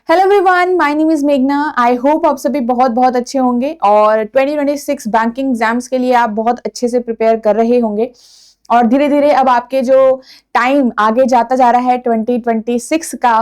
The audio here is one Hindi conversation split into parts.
Hello everyone, my name is मेघना। आई होप आप सभी बहुत बहुत अच्छे होंगे और 2026 बैंकिंग एग्जाम्स के लिए आप बहुत अच्छे से प्रिपेयर कर रहे होंगे। और धीरे धीरे अब आपके जो टाइम आगे जाता जा रहा है 2026 का,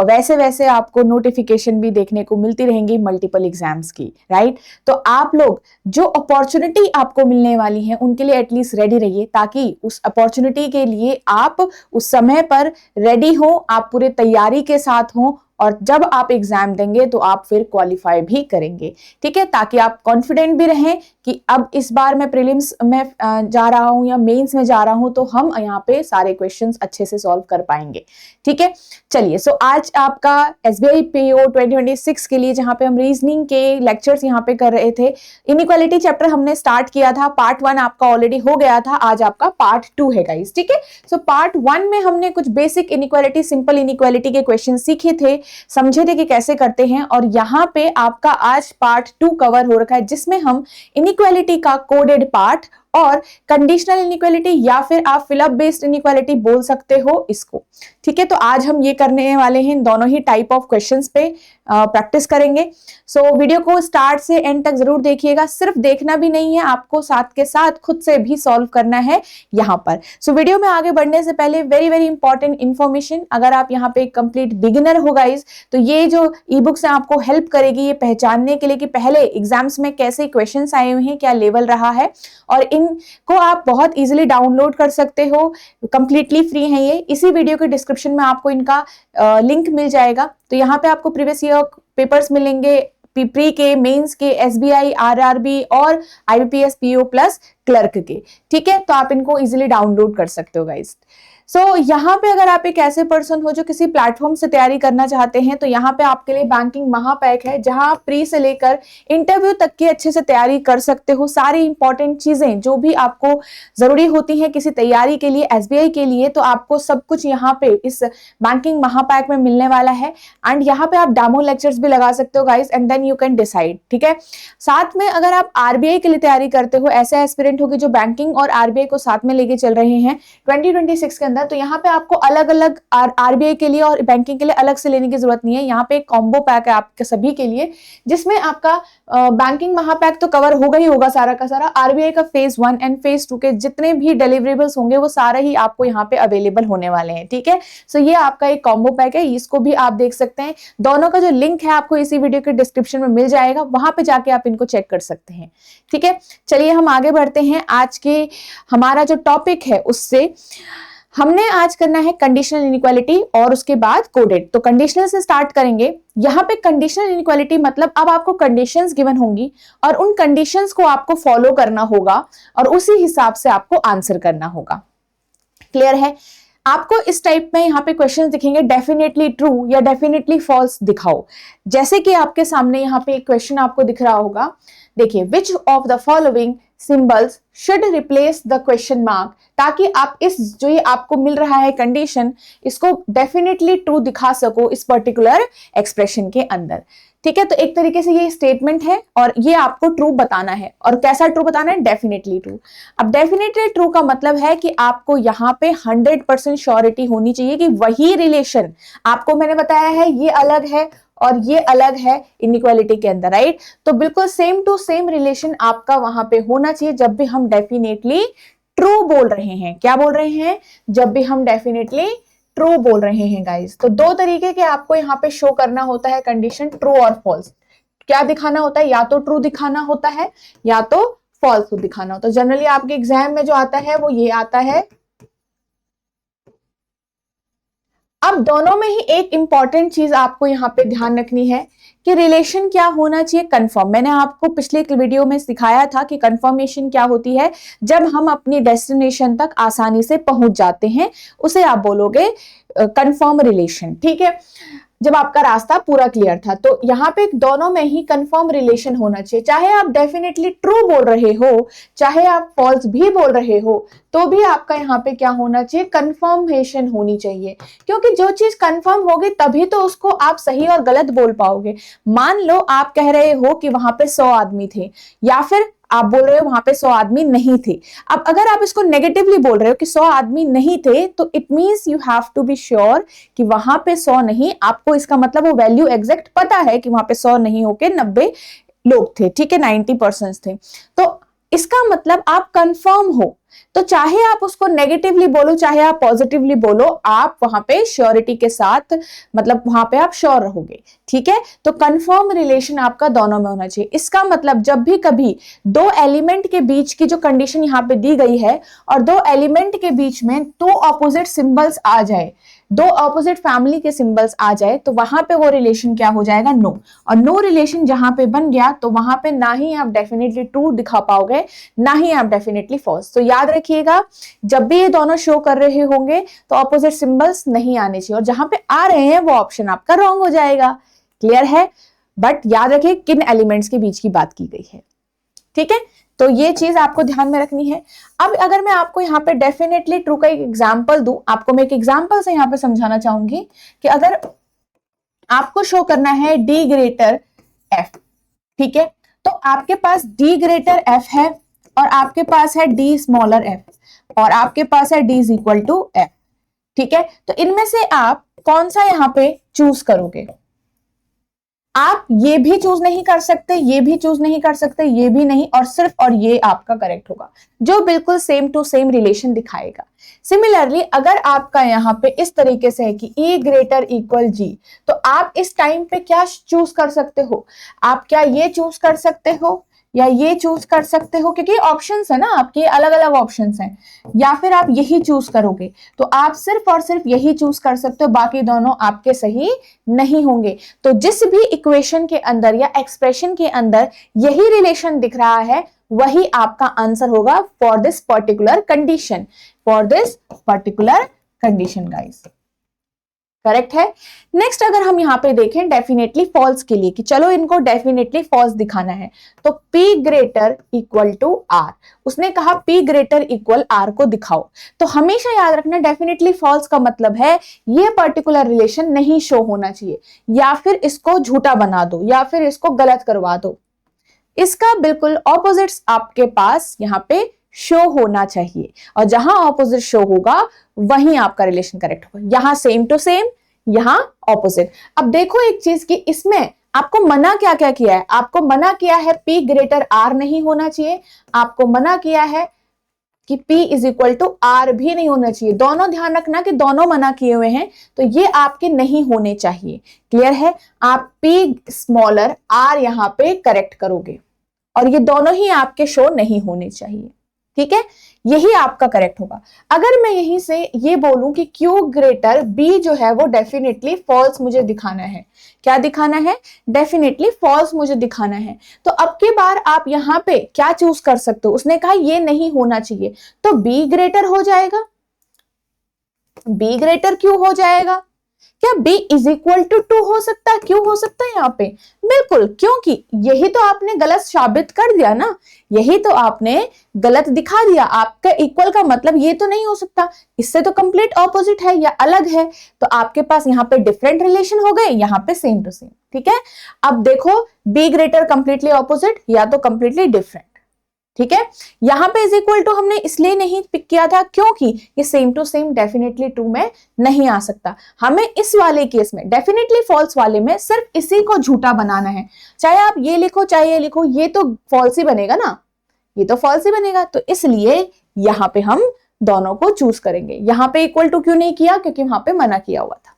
वैसे वैसे आपको नोटिफिकेशन भी देखने को मिलती रहेंगी मल्टीपल एग्जाम्स की, राइट। तो आप लोग जो अपॉर्चुनिटी आपको मिलने वाली है उनके लिए एटलीस्ट रेडी रहिए, ताकि उस अपॉर्चुनिटी के लिए आप उस समय पर रेडी हो, आप पूरे तैयारी के साथ हो और जब आप एग्जाम देंगे तो आप फिर क्वालिफाई भी करेंगे, ठीक है। ताकि आप कॉन्फिडेंट भी रहें कि अब इस बार मैं प्रीलिम्स में जा रहा हूं या मेंस में जा रहा हूं तो हम यहाँ पे सारे क्वेश्चंस अच्छे से सॉल्व कर पाएंगे, ठीक है। चलिए, सो आज आपका एसबीआई पीओ 2026 के लिए जहां पे हम रीजनिंग के लेक्चर्स यहाँ पे कर रहे थे, इनइक्वालिटी चैप्टर हमने स्टार्ट किया था। पार्ट 1 आपका ऑलरेडी हो गया था, आज आपका पार्ट 2 है गाइस, ठीक है। सो पार्ट 1 में हमने कुछ बेसिक इनइक्वालिटी, सिंपल इनइक्वालिटी के क्वेश्चन सीखे थे, समझे थे कि कैसे करते हैं। और यहाँ पे आपका आज पार्ट 2 कवर हो रखा है, जिसमें हम इनइक्वालिटी का कोडेड पार्ट और कंडीशनल इनइक्वालिटी या फिर आप फिलअप बेस्ड इनइक्वालिटी बोल सकते हो इसको, ठीक है। तो आज हम ये करने वाले हैं, दोनों ही टाइप ऑफ क्वेश्चंस पे प्रैक्टिस करेंगे। सो वीडियो को स्टार्ट से एंड तक जरूर देखिएगा। सिर्फ देखना भी नहीं है, आपको साथ के साथ खुद से भी सॉल्व करना है यहाँ पर। सो वीडियो में आगे बढ़ने से पहले वेरी वेरी इंपॉर्टेंट इन्फॉर्मेशन, अगर आप यहाँ पे कंप्लीट बिगिनर हो गाइस, तो ये जो ई बुक्स है आपको हेल्प करेगी ये पहचानने के लिए कि पहले एग्जाम्स में कैसे क्वेश्चन आए हुए हैं, क्या लेवल रहा है, और इनको आप बहुत इजीली डाउनलोड कर सकते हो। कंप्लीटली फ्री है ये। इसी वीडियो के डिस्क्रिप्शन में आपको इनका लिंक मिल जाएगा। तो यहाँ पे आपको प्रीवियस ईयर पेपर्स मिलेंगे, प्री के, मेंस के, एसबीआई, आरआरबी और आईबीपीएस पीओ प्लस क्लर्क के, ठीक है। तो आप इनको इजीली डाउनलोड कर सकते हो गाइस। सो यहाँ पे अगर आप एक ऐसे पर्सन हो जो किसी प्लेटफॉर्म से तैयारी करना चाहते हैं, तो यहाँ पे आपके लिए बैंकिंग महापैक है, जहां आप प्री से लेकर इंटरव्यू तक की अच्छे से तैयारी कर सकते हो। सारी इंपॉर्टेंट चीजें जो भी आपको जरूरी होती हैं किसी तैयारी के लिए, एसबीआई के लिए, तो आपको सब कुछ यहाँ पे इस बैंकिंग महापैक में मिलने वाला है। एंड यहाँ पे आप डेमो लेक्चर्स भी लगा सकते हो guys, and then you can decide, ठीक है। साथ में अगर आप आरबीआई के लिए तैयारी करते हो, ऐसे एस्पिरेंट हो कि जो बैंकिंग और आरबीआई को साथ में लेके चल रहे हैं 2026 के, तो यहाँ पे आपको अलग अलग आरबीआई के लिए और बैंकिंग के लिए अलग से लेने की जरूरत नहीं है। यहाँ पे एक कॉम्बो पैक है आपके सभी के लिए, जिसमें आपका बैंकिंग महापैक तो कवर होगा ही होगा सारा का सारा। आरबीआई का फेज 1 एंड फेज 2 के जितने भी डिलीवरेबल्स होंगे वो सारे ही आपको यहाँ पे अवेलेबल होने वाले हैं, ठीक है। सो ये आपका एक कॉम्बो पैक है, इसको भी आप देख सकते हैं। दोनों का जो लिंक है आपको इसी वीडियो के डिस्क्रिप्शन में मिल जाएगा, वहां पे जाके आप इनको चेक कर सकते हैं, ठीक है। चलिए हम आगे बढ़ते हैं। आज के हमारा जो टॉपिक है उससे हमने आज करना है कंडीशनल इनइक्वालिटी और उसके बाद कोडेड। तो कंडीशनल से स्टार्ट करेंगे। यहाँ पे कंडीशनल इनइक्वालिटी मतलब अब आपको कंडीशंस गिवन होंगी और उन कंडीशंस को आपको फॉलो करना होगा और उसी हिसाब से आपको आंसर करना होगा। क्लियर है? आपको इस टाइप में यहाँ पे क्वेश्चन दिखेंगे, डेफिनेटली ट्रू या डेफिनेटली फॉल्स दिखाओ। जैसे कि आपके सामने यहाँ पे एक क्वेश्चन आपको दिख रहा होगा, देखिए, which of the following symbols should replace the question mark, ताकि आप इस जो ये आपको मिल रहा है कंडीशन, इसको डेफिनेटली ट्रू दिखा सको इस पर्टिकुलर एक्सप्रेशन के अंदर, ठीक है। तो एक तरीके से ये स्टेटमेंट है और ये आपको ट्रू बताना है। और कैसा ट्रू बताना है? Definitely true. अब डेफिनेटली ट्रू का मतलब है कि आपको यहाँ पे 100% श्योरिटी होनी चाहिए कि वही रिलेशन आपको मैंने बताया है ये अलग है और ये अलग है इनइक्वालिटी के अंदर, राइट। तो बिल्कुल सेम टू सेम रिलेशन आपका वहां पे होना चाहिए जब भी हम डेफिनेटली ट्रू बोल रहे हैं। क्या बोल रहे हैं? जब भी हम डेफिनेटली ट्रू बोल रहे हैं गाइस। तो दो तरीके के आपको यहाँ पे शो करना होता है कंडीशन, ट्रू और फॉल्स। क्या दिखाना होता है? या तो ट्रू दिखाना होता है या तो फॉल्स दिखाना होता है। जनरली आपके एग्जाम में जो आता है वो ये आता है। अब दोनों में ही एक इंपॉर्टेंट चीज आपको यहाँ पे ध्यान रखनी है कि रिलेशन क्या होना चाहिए? कंफर्म। मैंने आपको पिछले वीडियो में सिखाया था कि कंफर्मेशन क्या होती है। जब हम अपनी डेस्टिनेशन तक आसानी से पहुंच जाते हैं उसे आप बोलोगे कंफर्म रिलेशन, ठीक है। जब आपका रास्ता पूरा क्लियर था, तो यहाँ पे दोनों में ही कंफर्म रिलेशन होना चाहिए। चाहे आप डेफिनेटली ट्रू बोल रहे हो, चाहे आप फॉल्स भी बोल रहे हो, तो भी आपका यहाँ पे क्या होना चाहिए? कंफर्मेशन होनी चाहिए। क्योंकि जो चीज कंफर्म होगी तभी तो उसको आप सही और गलत बोल पाओगे। मान लो आप कह रहे हो कि वहां पे 100 आदमी थे, या फिर आप बोल रहे हो वहां पे 100 आदमी नहीं थे। अब अगर आप इसको नेगेटिवली बोल रहे हो कि 100 आदमी नहीं थे, तो it means you have to be sure कि वहां पे 100 नहीं, आपको इसका मतलब वो वैल्यू एग्जैक्ट पता है कि वहां पे 100 नहीं होके 90 लोग थे, ठीक है, 90% थे। तो इसका मतलब आप कंफर्म हो। तो चाहे आप उसको नेगेटिवली बोलो चाहे आप पॉजिटिवली बोलो, आप वहां पे श्योरिटी के साथ, मतलब वहां पे आप श्योर रहोगे, ठीक है। तो कंफर्म रिलेशन आपका दोनों में होना चाहिए। इसका मतलब जब भी कभी दो एलिमेंट के बीच की जो कंडीशन यहाँ पे दी गई है और दो एलिमेंट के बीच में दो ऑपोजिट सिंबल्स आ जाए, दो ऑपोजिट फैमिली के सिंबल्स आ जाए, तो वहां पे वो रिलेशन क्या हो जाएगा, नो। और नो रिलेशन जहां पे बन गया तो वहां पे ना ही आप डेफिनेटली ट्रू दिखा पाओगे, ना ही आप डेफिनेटली फॉल्स। तो याद रखिएगा, जब भी ये दोनों शो कर रहे होंगे तो ऑपोजिट सिंबल्स नहीं आने चाहिए, और जहां पे आ रहे हैं वो ऑप्शन आपका रॉन्ग हो जाएगा। क्लियर है? बट याद रखिए किन एलिमेंट्स के बीच की बात की गई है, ठीक है। तो ये चीज आपको ध्यान में रखनी है। अब अगर मैं आपको यहाँ पे डेफिनेटली ट्रू का एक एग्जांपल दूं, आपको मैं एक एग्जांपल से यहाँ पे समझाना चाहूंगी कि अगर आपको शो करना है d ग्रेटर f, ठीक है, तो आपके पास d ग्रेटर f है और आपके पास है d स्मॉलर f और आपके पास है d is equal to f, ठीक है। तो इनमें से आप कौन सा यहाँ पे चूज करोगे? आप ये भी चूज नहीं कर सकते, ये भी चूज नहीं कर सकते, ये भी नहीं, और सिर्फ और ये आपका करेक्ट होगा, जो बिल्कुल सेम टू सेम रिलेशन दिखाएगा। सिमिलरली अगर आपका यहाँ पे इस तरीके से है कि E ग्रेटर इक्वल G, तो आप इस टाइम पे क्या चूज कर सकते हो? आप क्या ये चूज कर सकते हो या ये चूज कर सकते हो, क्योंकि ऑप्शंस है ना आपके, अलग अलग ऑप्शंस हैं, या फिर आप यही चूज करोगे। तो आप सिर्फ और सिर्फ यही चूज कर सकते हो, बाकी दोनों आपके सही नहीं होंगे। तो जिस भी इक्वेशन के अंदर या एक्सप्रेशन के अंदर यही रिलेशन दिख रहा है, वही आपका आंसर होगा for this particular condition, for this particular condition guys. Correct है। नेक्स्ट अगर हम यहाँ पे देखें डेफिनेटली फॉल्स के लिए, कि चलो इनको डेफिनेटली फॉल्स दिखाना है, तो P greater equal to R, उसने कहा P ग्रेटर इक्वल R को दिखाओ। तो हमेशा याद रखना डेफिनेटली फॉल्स का मतलब है ये पर्टिकुलर रिलेशन नहीं शो होना चाहिए, या फिर इसको झूठा बना दो, या फिर इसको गलत करवा दो। इसका बिल्कुल ऑपोजिट्स आपके पास यहाँ पे शो होना चाहिए, और जहां ऑपोजिट शो होगा वहीं आपका रिलेशन करेक्ट होगा। यहां सेम टू सेम, यहां ऑपोजिट। अब देखो एक चीज कि इसमें आपको मना क्या क्या किया है। आपको मना किया है P ग्रेटर R नहीं होना चाहिए, आपको मना किया है कि P is equal to R भी नहीं होना चाहिए। दोनों ध्यान रखना कि दोनों मना किए हुए हैं, तो ये आपके नहीं होने चाहिए। क्लियर है? आप P स्मॉलर R यहाँ पे करेक्ट करोगे, और ये दोनों ही आपके शो नहीं होने चाहिए, ठीक है। यही आपका करेक्ट होगा। अगर मैं यहीं से ये बोलूं कि Q ग्रेटर B जो है वो डेफिनेटली फॉल्स मुझे दिखाना है, क्या दिखाना है? डेफिनेटली फॉल्स मुझे दिखाना है। तो अब की बार आप यहाँ पे क्या चूज कर सकते हो? उसने कहा ये नहीं होना चाहिए, तो B ग्रेटर हो जाएगा। B ग्रेटर क्यों हो जाएगा? क्या B इज इक्वल टू 2 हो सकता है? क्यों हो सकता है यहाँ पे? बिल्कुल, क्योंकि यही तो आपने गलत साबित कर दिया ना, यही तो आपने गलत दिखा दिया। आपका इक्वल का मतलब ये तो नहीं हो सकता, इससे तो कंप्लीट ऑपोजिट है या अलग है। तो आपके पास यहाँ पे डिफरेंट रिलेशन हो गए, यहाँ पे सेम टू सेम, ठीक है। अब देखो B ग्रेटर कंप्लीटली ऑपोजिट या तो कंप्लीटली डिफरेंट, ठीक है। यहां पे इज इक्वल टू हमने इसलिए नहीं पिक किया था क्योंकि ये same to same definitely true में नहीं आ सकता। हमें इस वाले केस में डेफिनेटली फॉल्स वाले में सिर्फ इसी को झूठा बनाना है। चाहे आप ये लिखो चाहे ये लिखो, ये तो फॉल्स ही बनेगा ना, ये तो फॉल्स ही बनेगा। तो इसलिए यहां पे हम दोनों को चूज करेंगे। यहां पे इक्वल टू क्यों नहीं किया? क्योंकि वहां पे मना किया हुआ था।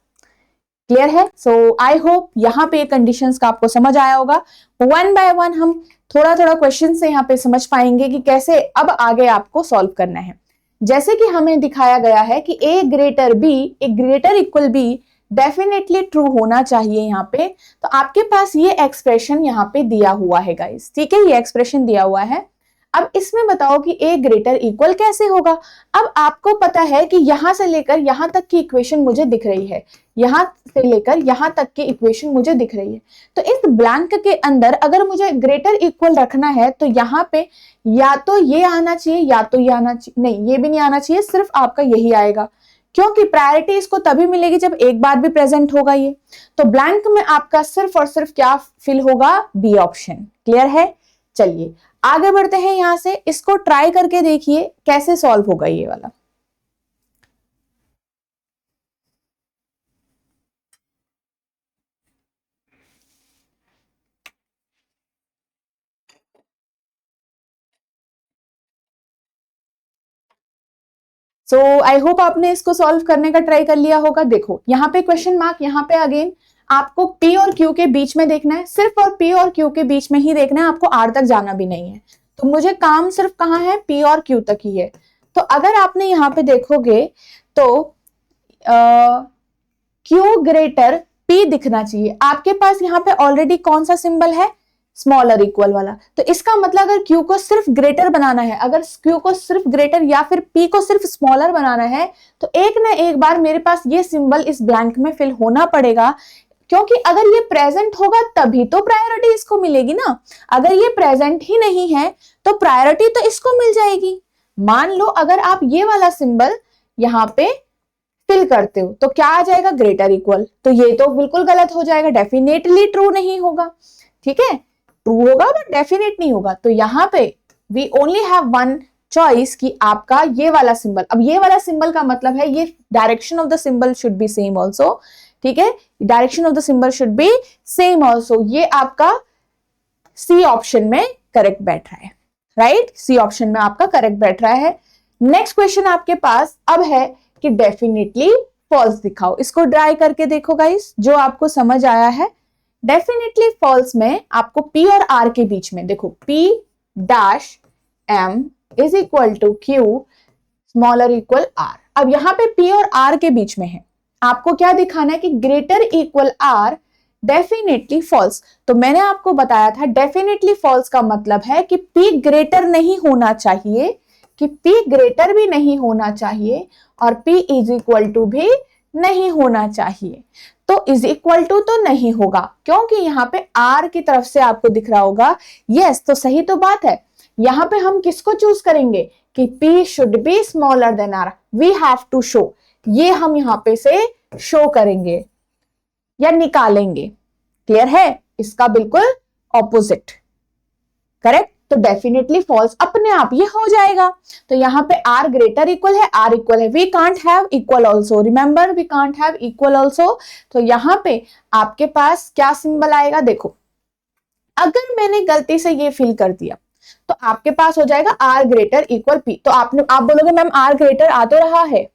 क्लियर है? सो आई होप यहाँ पे कंडीशंस का आपको समझ आया होगा। वन बाय वन हम थोड़ा थोड़ा क्वेश्चन से यहाँ पे समझ पाएंगे कि कैसे अब आगे आपको सॉल्व करना है। जैसे कि हमें दिखाया गया है कि A greater B, A greater equal B definitely true होना चाहिए यहाँ पे। तो आपके पास ये एक्सप्रेशन यहाँ पे दिया हुआ है गाइस, ठीक है, ये एक्सप्रेशन दिया हुआ है। अब इसमें बताओ कि A ग्रेटर इक्वल कैसे होगा। अब आपको पता है कि यहां से लेकर यहां तक की इक्वेशन मुझे दिख रही है, यहां से लेकर यहां तक की इक्वेशन मुझे दिख रही है। तो इस ब्लैंक के अंदर अगर मुझे ग्रेटर इक्वल रखना है तो यहाँ पे या तो ये आना चाहिए या तो ये आना चाहिए, नहीं ये भी नहीं आना चाहिए, सिर्फ आपका यही आएगा, क्योंकि प्रायोरिटी इसको तभी मिलेगी जब एक बार भी प्रेजेंट होगा ये। तो ब्लैंक में आपका सिर्फ और सिर्फ क्या फिल होगा? B option. क्लियर है? चलिए आगे बढ़ते हैं यहां से, इसको ट्राई करके देखिए कैसे सॉल्व होगा ये वाला। सो आई होप आपने इसको सॉल्व करने का ट्राई कर लिया होगा। देखो यहाँ पे क्वेश्चन मार्क, यहाँ पे अगेन आपको P और Q के बीच में देखना है, सिर्फ और P और Q के बीच में ही देखना है, आपको R तक जाना भी नहीं है। तो मुझे काम सिर्फ कहाँ है, P और Q तक ही है। तो अगर आपने यहाँ पे देखोगे तो Q ग्रेटर P दिखना चाहिए। आपके पास यहाँ पे ऑलरेडी कौन सा सिंबल है, स्मॉलर इक्वल वाला। तो इसका मतलब अगर Q को सिर्फ ग्रेटर बनाना है, अगर Q को सिर्फ ग्रेटर या फिर P को सिर्फ स्मॉलर बनाना है, तो एक ना एक बार मेरे पास ये सिंबल इस ब्लैंक में फिल होना पड़ेगा, क्योंकि अगर ये प्रेजेंट होगा तभी तो प्रायोरिटी इसको मिलेगी ना। अगर ये प्रेजेंट ही नहीं है तो प्रायोरिटी तो इसको मिल जाएगी। मान लो अगर आप ये वाला सिंबल यहाँ पे फिल करते हो तो क्या आ जाएगा, ग्रेटर इक्वल। तो ये तो बिल्कुल गलत हो जाएगा, डेफिनेटली ट्रू नहीं होगा। ठीक है, ट्रू होगा बट डेफिनेट नहीं होगा। तो यहाँ पे we only have one choice कि आपका ये वाला सिंबल, अब ये वाला सिंबल का मतलब है ये direction of the symbol should be same also. ठीक है, direction of the symbol should be same also. ये आपका सी ऑप्शन में करेक्ट बैठ रहा है, राइट, सी ऑप्शन में आपका करेक्ट बैठ रहा है। नेक्स्ट क्वेश्चन आपके पास अब है कि डेफिनेटली फॉल्स दिखाओ। इसको ट्राई करके देखो गाइस, जो आपको समझ आया है। डेफिनेटली फॉल्स में आपको P और R के बीच में देखो, P dash M is equal to Q smaller equal R। अब यहाँ पे P और R के बीच में है, आपको क्या दिखाना है कि greater equal R, definitely false. तो मैंने आपको बताया था डेफिनेटली फॉल्स का मतलब है कि P ग्रेटर नहीं होना चाहिए, कि P ग्रेटर भी नहीं होना चाहिए और P इज इक्वल टू भी नहीं होना चाहिए। तो इज इक्वल टू तो नहीं होगा, क्योंकि यहाँ पे R की तरफ से आपको दिख रहा होगा। यस, तो सही तो बात है। यहाँ पे हम किसको चूज करेंगे कि P should be smaller than R, we have to show. ये हम यहाँ पे से शो करेंगे या निकालेंगे। क्लियर है, इसका बिल्कुल ऑपोजिट। करेक्ट, तो डेफिनेटली फॉल्स अपने आप ये हो जाएगा। तो यहाँ पे R ग्रेटर इक्वल है, R इक्वल है, we can't have equal also, remember we can't have equal also. तो यहाँ पे आपके पास क्या सिंबल आएगा, देखो अगर मैंने गलती से ये फिल कर दिया तो आपके पास हो जाएगा R ग्रेटर इक्वल P। तो आप बोलोगे मैम R ग्रेटर आ तो रहा है,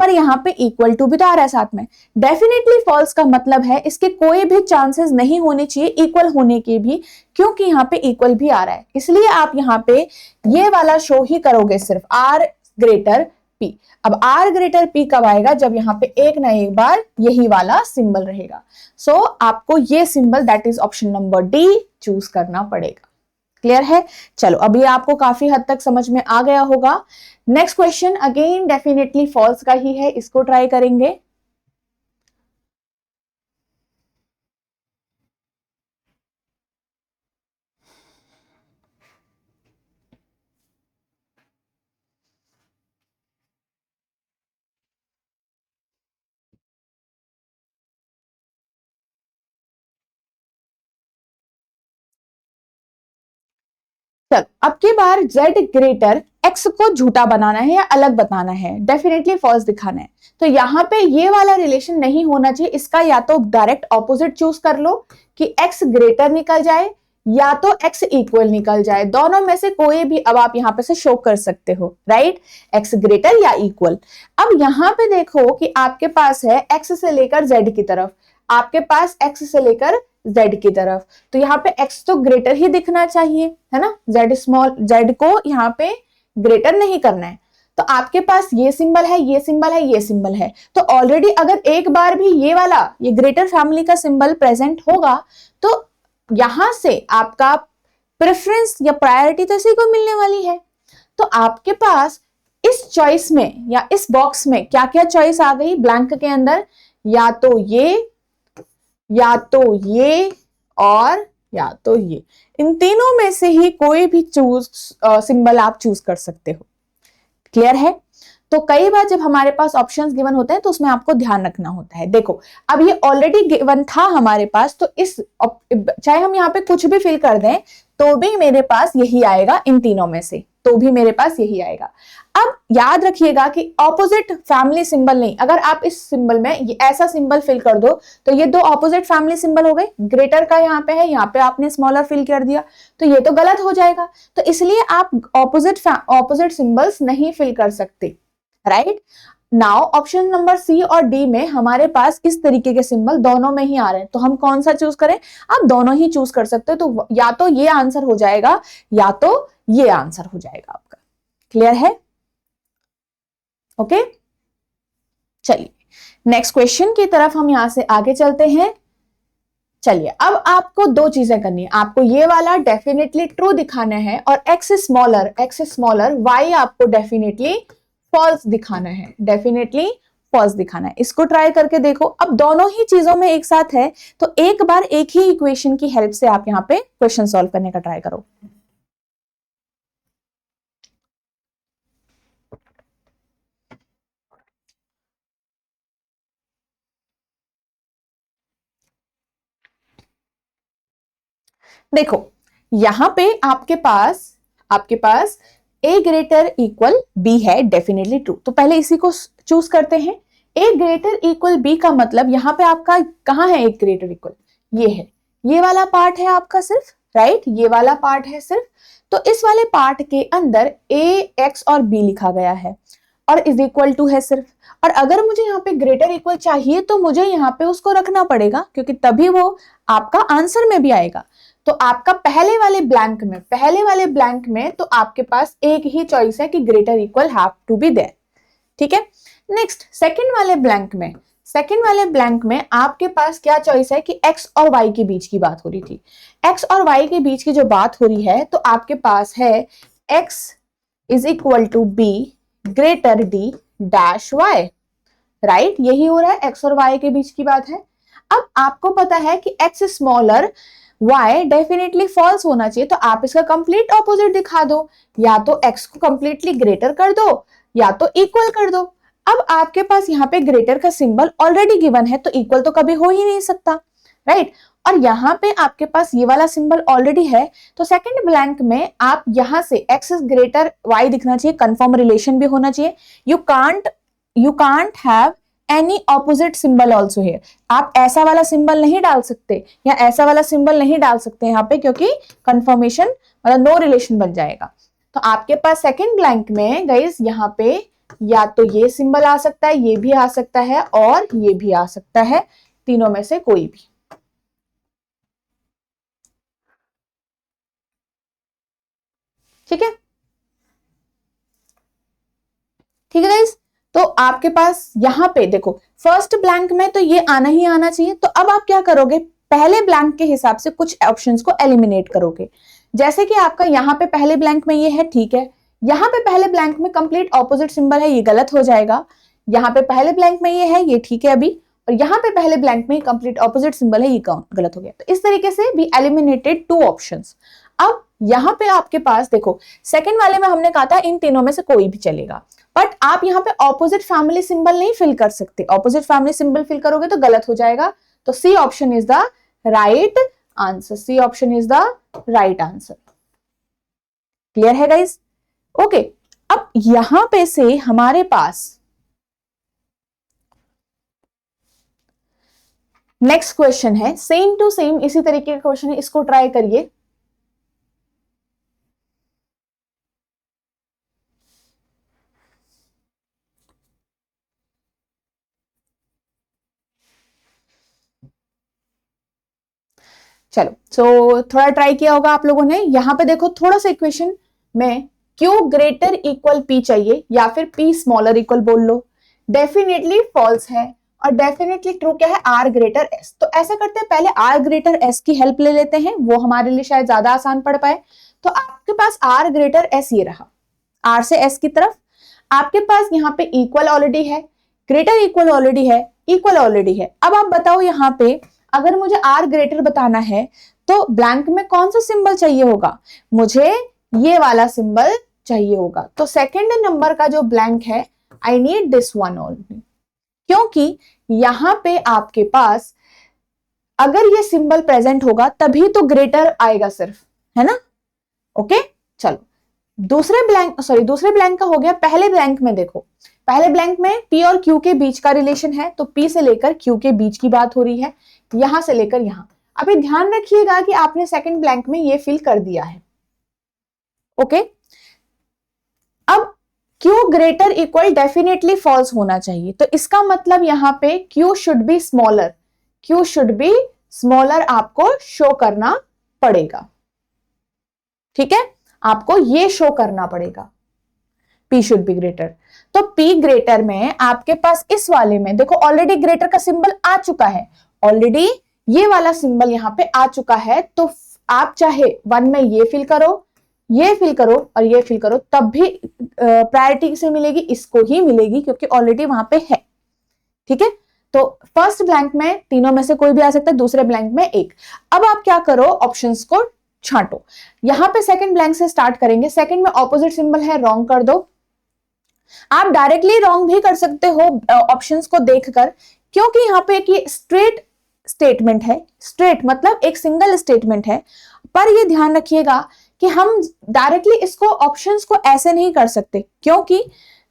पर यहाँ पे इक्वल टू भी तो आ रहा है साथ में। डेफिनेटली फॉल्स का मतलब है इसके कोई भी चांसेस नहीं होने चाहिए इक्वल होने के भी, क्योंकि यहाँ पे इक्वल भी आ रहा है, इसलिए आप यहाँ पे ये वाला शो ही करोगे सिर्फ R ग्रेटर P। अब R ग्रेटर P कब आएगा, जब यहाँ पे एक ना एक बार यही वाला सिंबल रहेगा। सो आपको ये symbol that is option number D choose करना पड़ेगा। क्लियर है, चलो अभी आपको काफी हद तक समझ में आ गया होगा। Next question again definitely false का ही है, इसको ट्राई करेंगे। चल अब की बार z ग्रेटर x को झूठा बनाना है या अलग बताना है, डेफिनेटली फॉल्स दिखाना है। तो यहाँ पे ये वाला रिलेशन नहीं होना चाहिए, इसका या तो डायरेक्ट ऑपोजिट चूज कर लो कि x ग्रेटर निकल जाए या तो x इक्वल निकल जाए, दोनों में से कोई भी अब आप यहाँ पे से शो कर सकते हो, राइट, x ग्रेटर या इक्वल। अब यहाँ पे देखो कि आपके पास है x से लेकर z की तरफ, आपके पास x से लेकर z की तरफ, तो यहाँ पे x तो ग्रेटर ही दिखना चाहिए, है ना, z स्मॉल, z को यहाँ पे ग्रेटर नहीं करना है। तो आपके पास ये सिंबल है, ये सिंबल है, ये सिंबल है, तो ऑलरेडी अगर एक बार भी ये वाला ये ग्रेटर फैमिली का सिंबल प्रेजेंट होगा तो यहां से आपका प्रेफरेंस या प्रायोरिटी तो इसी को मिलने वाली है। तो आपके पास इस चॉइस में या इस बॉक्स में क्या क्या चॉइस आ गई ब्लैंक के अंदर, या तो ये, या तो ये और या तो ये, इन तीनों में से ही कोई भी चूज सिंबल आप चूज कर सकते हो। क्लियर है, तो कई बार जब हमारे पास ऑप्शंस गिवन होते हैं तो उसमें आपको ध्यान रखना होता है। देखो अब ये ऑलरेडी गिवन था हमारे पास, तो इस चाहे हम यहाँ पे कुछ भी फिल कर दें तो भी मेरे पास यही आएगा, इन तीनों में से तो भी मेरे पास यही आएगा। अब याद रखिएगा कि ऑपोजिट फैमिली सिंबल नहीं, अगर आप इस सिंबल में ये ऐसा सिंबल फिल कर दो तो ये दो ऑपोजिट फैमिली सिंबल हो गए, ग्रेटर का यहाँ पे है, यहाँ पे आपने स्मॉलर फिल कर दिया तो ये तो गलत हो जाएगा। तो इसलिए आप ऑपोजिट सिंबल्स नहीं फिल कर सकते, right. Now option number C और डी में हमारे पास इस तरीके के सिंबल दोनों में ही आ रहे हैं, तो हम कौन सा चूज करें? आप दोनों ही चूज कर सकते हो, तो या तो ये आंसर हो जाएगा या तो ये आंसर हो जाएगा आपका। क्लियर है? ओके, चलिए नेक्स्ट क्वेश्चन की तरफ हम यहां से आगे चलते हैं। चलिए अब आपको दो चीजें करनी है, आपको ये वाला डेफिनेटली ट्रू दिखाना है और एक्स स्मॉलर वाई आपको डेफिनेटली फॉल्स दिखाना है, डेफिनेटली फॉल्स दिखाना है। इसको ट्राई करके देखो। अब दोनों ही चीजों में एक साथ है तो एक बार एक ही इक्वेशन की हेल्प से आप यहां पे क्वेश्चन सॉल्व करने का ट्राई करो। देखो यहां पे आपके पास a ग्रेटर इक्वल b है, डेफिनेटली ट्रू। तो पहले इसी को चूज करते हैं। a ग्रेटर इक्वल b का मतलब यहां पे आपका कहां है? a ग्रेटर इक्वल ये है, ये वाला पार्ट है आपका सिर्फ, राइट, ये वाला पार्ट है सिर्फ। तो इस वाले पार्ट के अंदर a x और b लिखा गया है और इज इक्वल टू है सिर्फ। और अगर मुझे यहाँ पे ग्रेटर इक्वल चाहिए तो मुझे यहाँ पे उसको रखना पड़ेगा, क्योंकि तभी वो आपका आंसर में भी आएगा। तो आपका पहले वाले ब्लैंक में तो आपके पास एक ही चॉइस है कि greater equal have to be there, ठीक है। नेक्स्ट सेकंड वाले ब्लैंक में आपके पास क्या चॉइस है कि x और y के बीच की बात हो रही थी। x और y के बीच की जो बात हो रही है तो आपके पास है x is equal to b greater d dash y, right, यही हो रहा है, x और y के बीच की बात है। अब आपको पता है कि x smaller y definitely false होना चाहिए, तो आप इसका कंप्लीट ऑपोजिट दिखा दो, या तो x को कंप्लीटली ग्रेटर कर दो या तो इक्वल कर दो। अब आपके पास यहाँ पे ग्रेटर का सिंबल ऑलरेडी गिवन है तो इक्वल तो कभी हो ही नहीं सकता, राइट। और यहाँ पे आपके पास ये वाला सिंबल ऑलरेडी है, तो सेकंड ब्लैंक में आप यहाँ से x इज ग्रेटर y दिखना चाहिए, कंफर्म रिलेशन भी होना चाहिए। You can't have any opposite symbol also here. आप ऐसा वाला सिंबल नहीं डाल सकते या ऐसा वाला सिंबल नहीं डाल सकते यहाँ पे, क्योंकि कंफर्मेशन मतलब नो रिलेशन बन जाएगा। तो आपके पास सेकंड ब्लैंक में गाइस यहाँ पे या तो ये सिंबल आ सकता है, ये भी आ सकता है और ये भी आ सकता है, तीनों में से कोई भी, ठीक है, ठीक है गाइस। तो आपके पास यहाँ पे देखो फर्स्ट ब्लैंक में तो ये आना ही आना चाहिए। तो अब आप क्या करोगे? पहले ब्लैंक के हिसाब से कुछ ऑप्शंस को एलिमिनेट करोगे। जैसे कि आपका यहाँ पे पहले ब्लैंक में ये है, ठीक है, यहाँ पे पहले ब्लैंक में कंप्लीट ऑपोजिट सिंबल है, ये गलत हो जाएगा। यहाँ पे पहले ब्लैंक में ये है, ये ठीक है अभी, और यहाँ पे पहले ब्लैंक में कंप्लीट ऑपोजिट सिंबल है, ये गलत हो गया। तो इस तरीके से वी एलिमिनेटेड 2 ऑप्शंस। अब यहाँ पे आपके पास देखो सेकंड वाले में हमने कहा था इन तीनों में से कोई भी चलेगा, बट आप यहाँ पे ऑपोजिट फैमिली सिंबल नहीं फिल कर सकते। ऑपोजिट फैमिली सिंबल फिल करोगे तो गलत हो जाएगा। तो C option is the right answer, C option is the right answer. Clear है गाइस? ओके, अब यहां पे से हमारे पास नेक्स्ट क्वेश्चन है, सेम टू सेम इसी तरीके का क्वेश्चन है, इसको ट्राई करिए। चलो थोड़ा ट्राई किया होगा आप लोगों ने। यहां पे देखो थोड़ा सा इक्वेशन में Q ग्रेटर इक्वल P चाहिए या फिर P स्मॉलर इक्वल बोल लो, डेफिनेटली फॉल्स है और डेफिनेटली ट्रू क्या है? R greater S। तो ऐसा करते हैं पहले R ग्रेटर S की हेल्प ले लेते हैं, वो हमारे लिए शायद ज्यादा आसान पड़ पाए। तो आपके पास R ग्रेटर S ये रहा, R से S की तरफ आपके पास यहाँ पे इक्वल ऑलरेडी है, ग्रेटर इक्वल ऑलरेडी है, इक्वल ऑलरेडी है। अब आप बताओ यहाँ पे अगर मुझे R ग्रेटर बताना है तो ब्लैंक में कौन सा सिंबल चाहिए होगा? मुझे ये वाला सिंबल चाहिए होगा। तो सेकंड नंबर का जो ब्लैंक है I need this one only, क्योंकि यहां पे आपके पास अगर ये सिंबल प्रेजेंट होगा तभी तो ग्रेटर आएगा सिर्फ, है ना। ओके चलो, दूसरे ब्लैंक का हो गया। पहले ब्लैंक में देखो, पहले ब्लैंक में P और Q के बीच का रिलेशन है, तो P से लेकर Q के बीच की बात हो रही है, यहां से लेकर यहां। अभी ध्यान रखिएगा कि आपने सेकंड ब्लैंक में ये फिल कर दिया है। ओके, अब Q greater equal definitely false होना चाहिए, तो इसका मतलब यहां पे Q should be smaller, Q should be smaller आपको शो करना पड़ेगा। ठीक है, आपको ये शो करना पड़ेगा, P शुड बी ग्रेटर। तो P ग्रेटर में आपके पास इस वाले में देखो ऑलरेडी ग्रेटर का सिंबल आ चुका है, ऑलरेडी ये वाला सिंबल यहां पे आ चुका है, तो आप चाहे वन में ये फिल करो, ये फिल करो और ये फिल करो, तब भी प्रायोरिटी से मिलेगी, इसको ही मिलेगी क्योंकि ऑलरेडी वहां पे है। ठीक है, तो फर्स्ट ब्लैंक में तीनों में से कोई भी आ सकता है, दूसरे ब्लैंक में एक। अब आप क्या करो, ऑप्शंस को छांटो। यहां पे सेकंड ब्लैंक से स्टार्ट करेंगे, सेकंड में ऑपोजिट सिंबल है, रॉन्ग कर दो। आप डायरेक्टली रॉन्ग भी कर सकते हो ऑप्शंस को देखकर, क्योंकि यहां पे एक स्ट्रेट स्टेटमेंट है, स्ट्रेट मतलब एक सिंगल स्टेटमेंट है, पर ये ध्यान रखिएगा कि हम डायरेक्टली इसको ऑप्शंस को ऐसे नहीं कर सकते, क्योंकि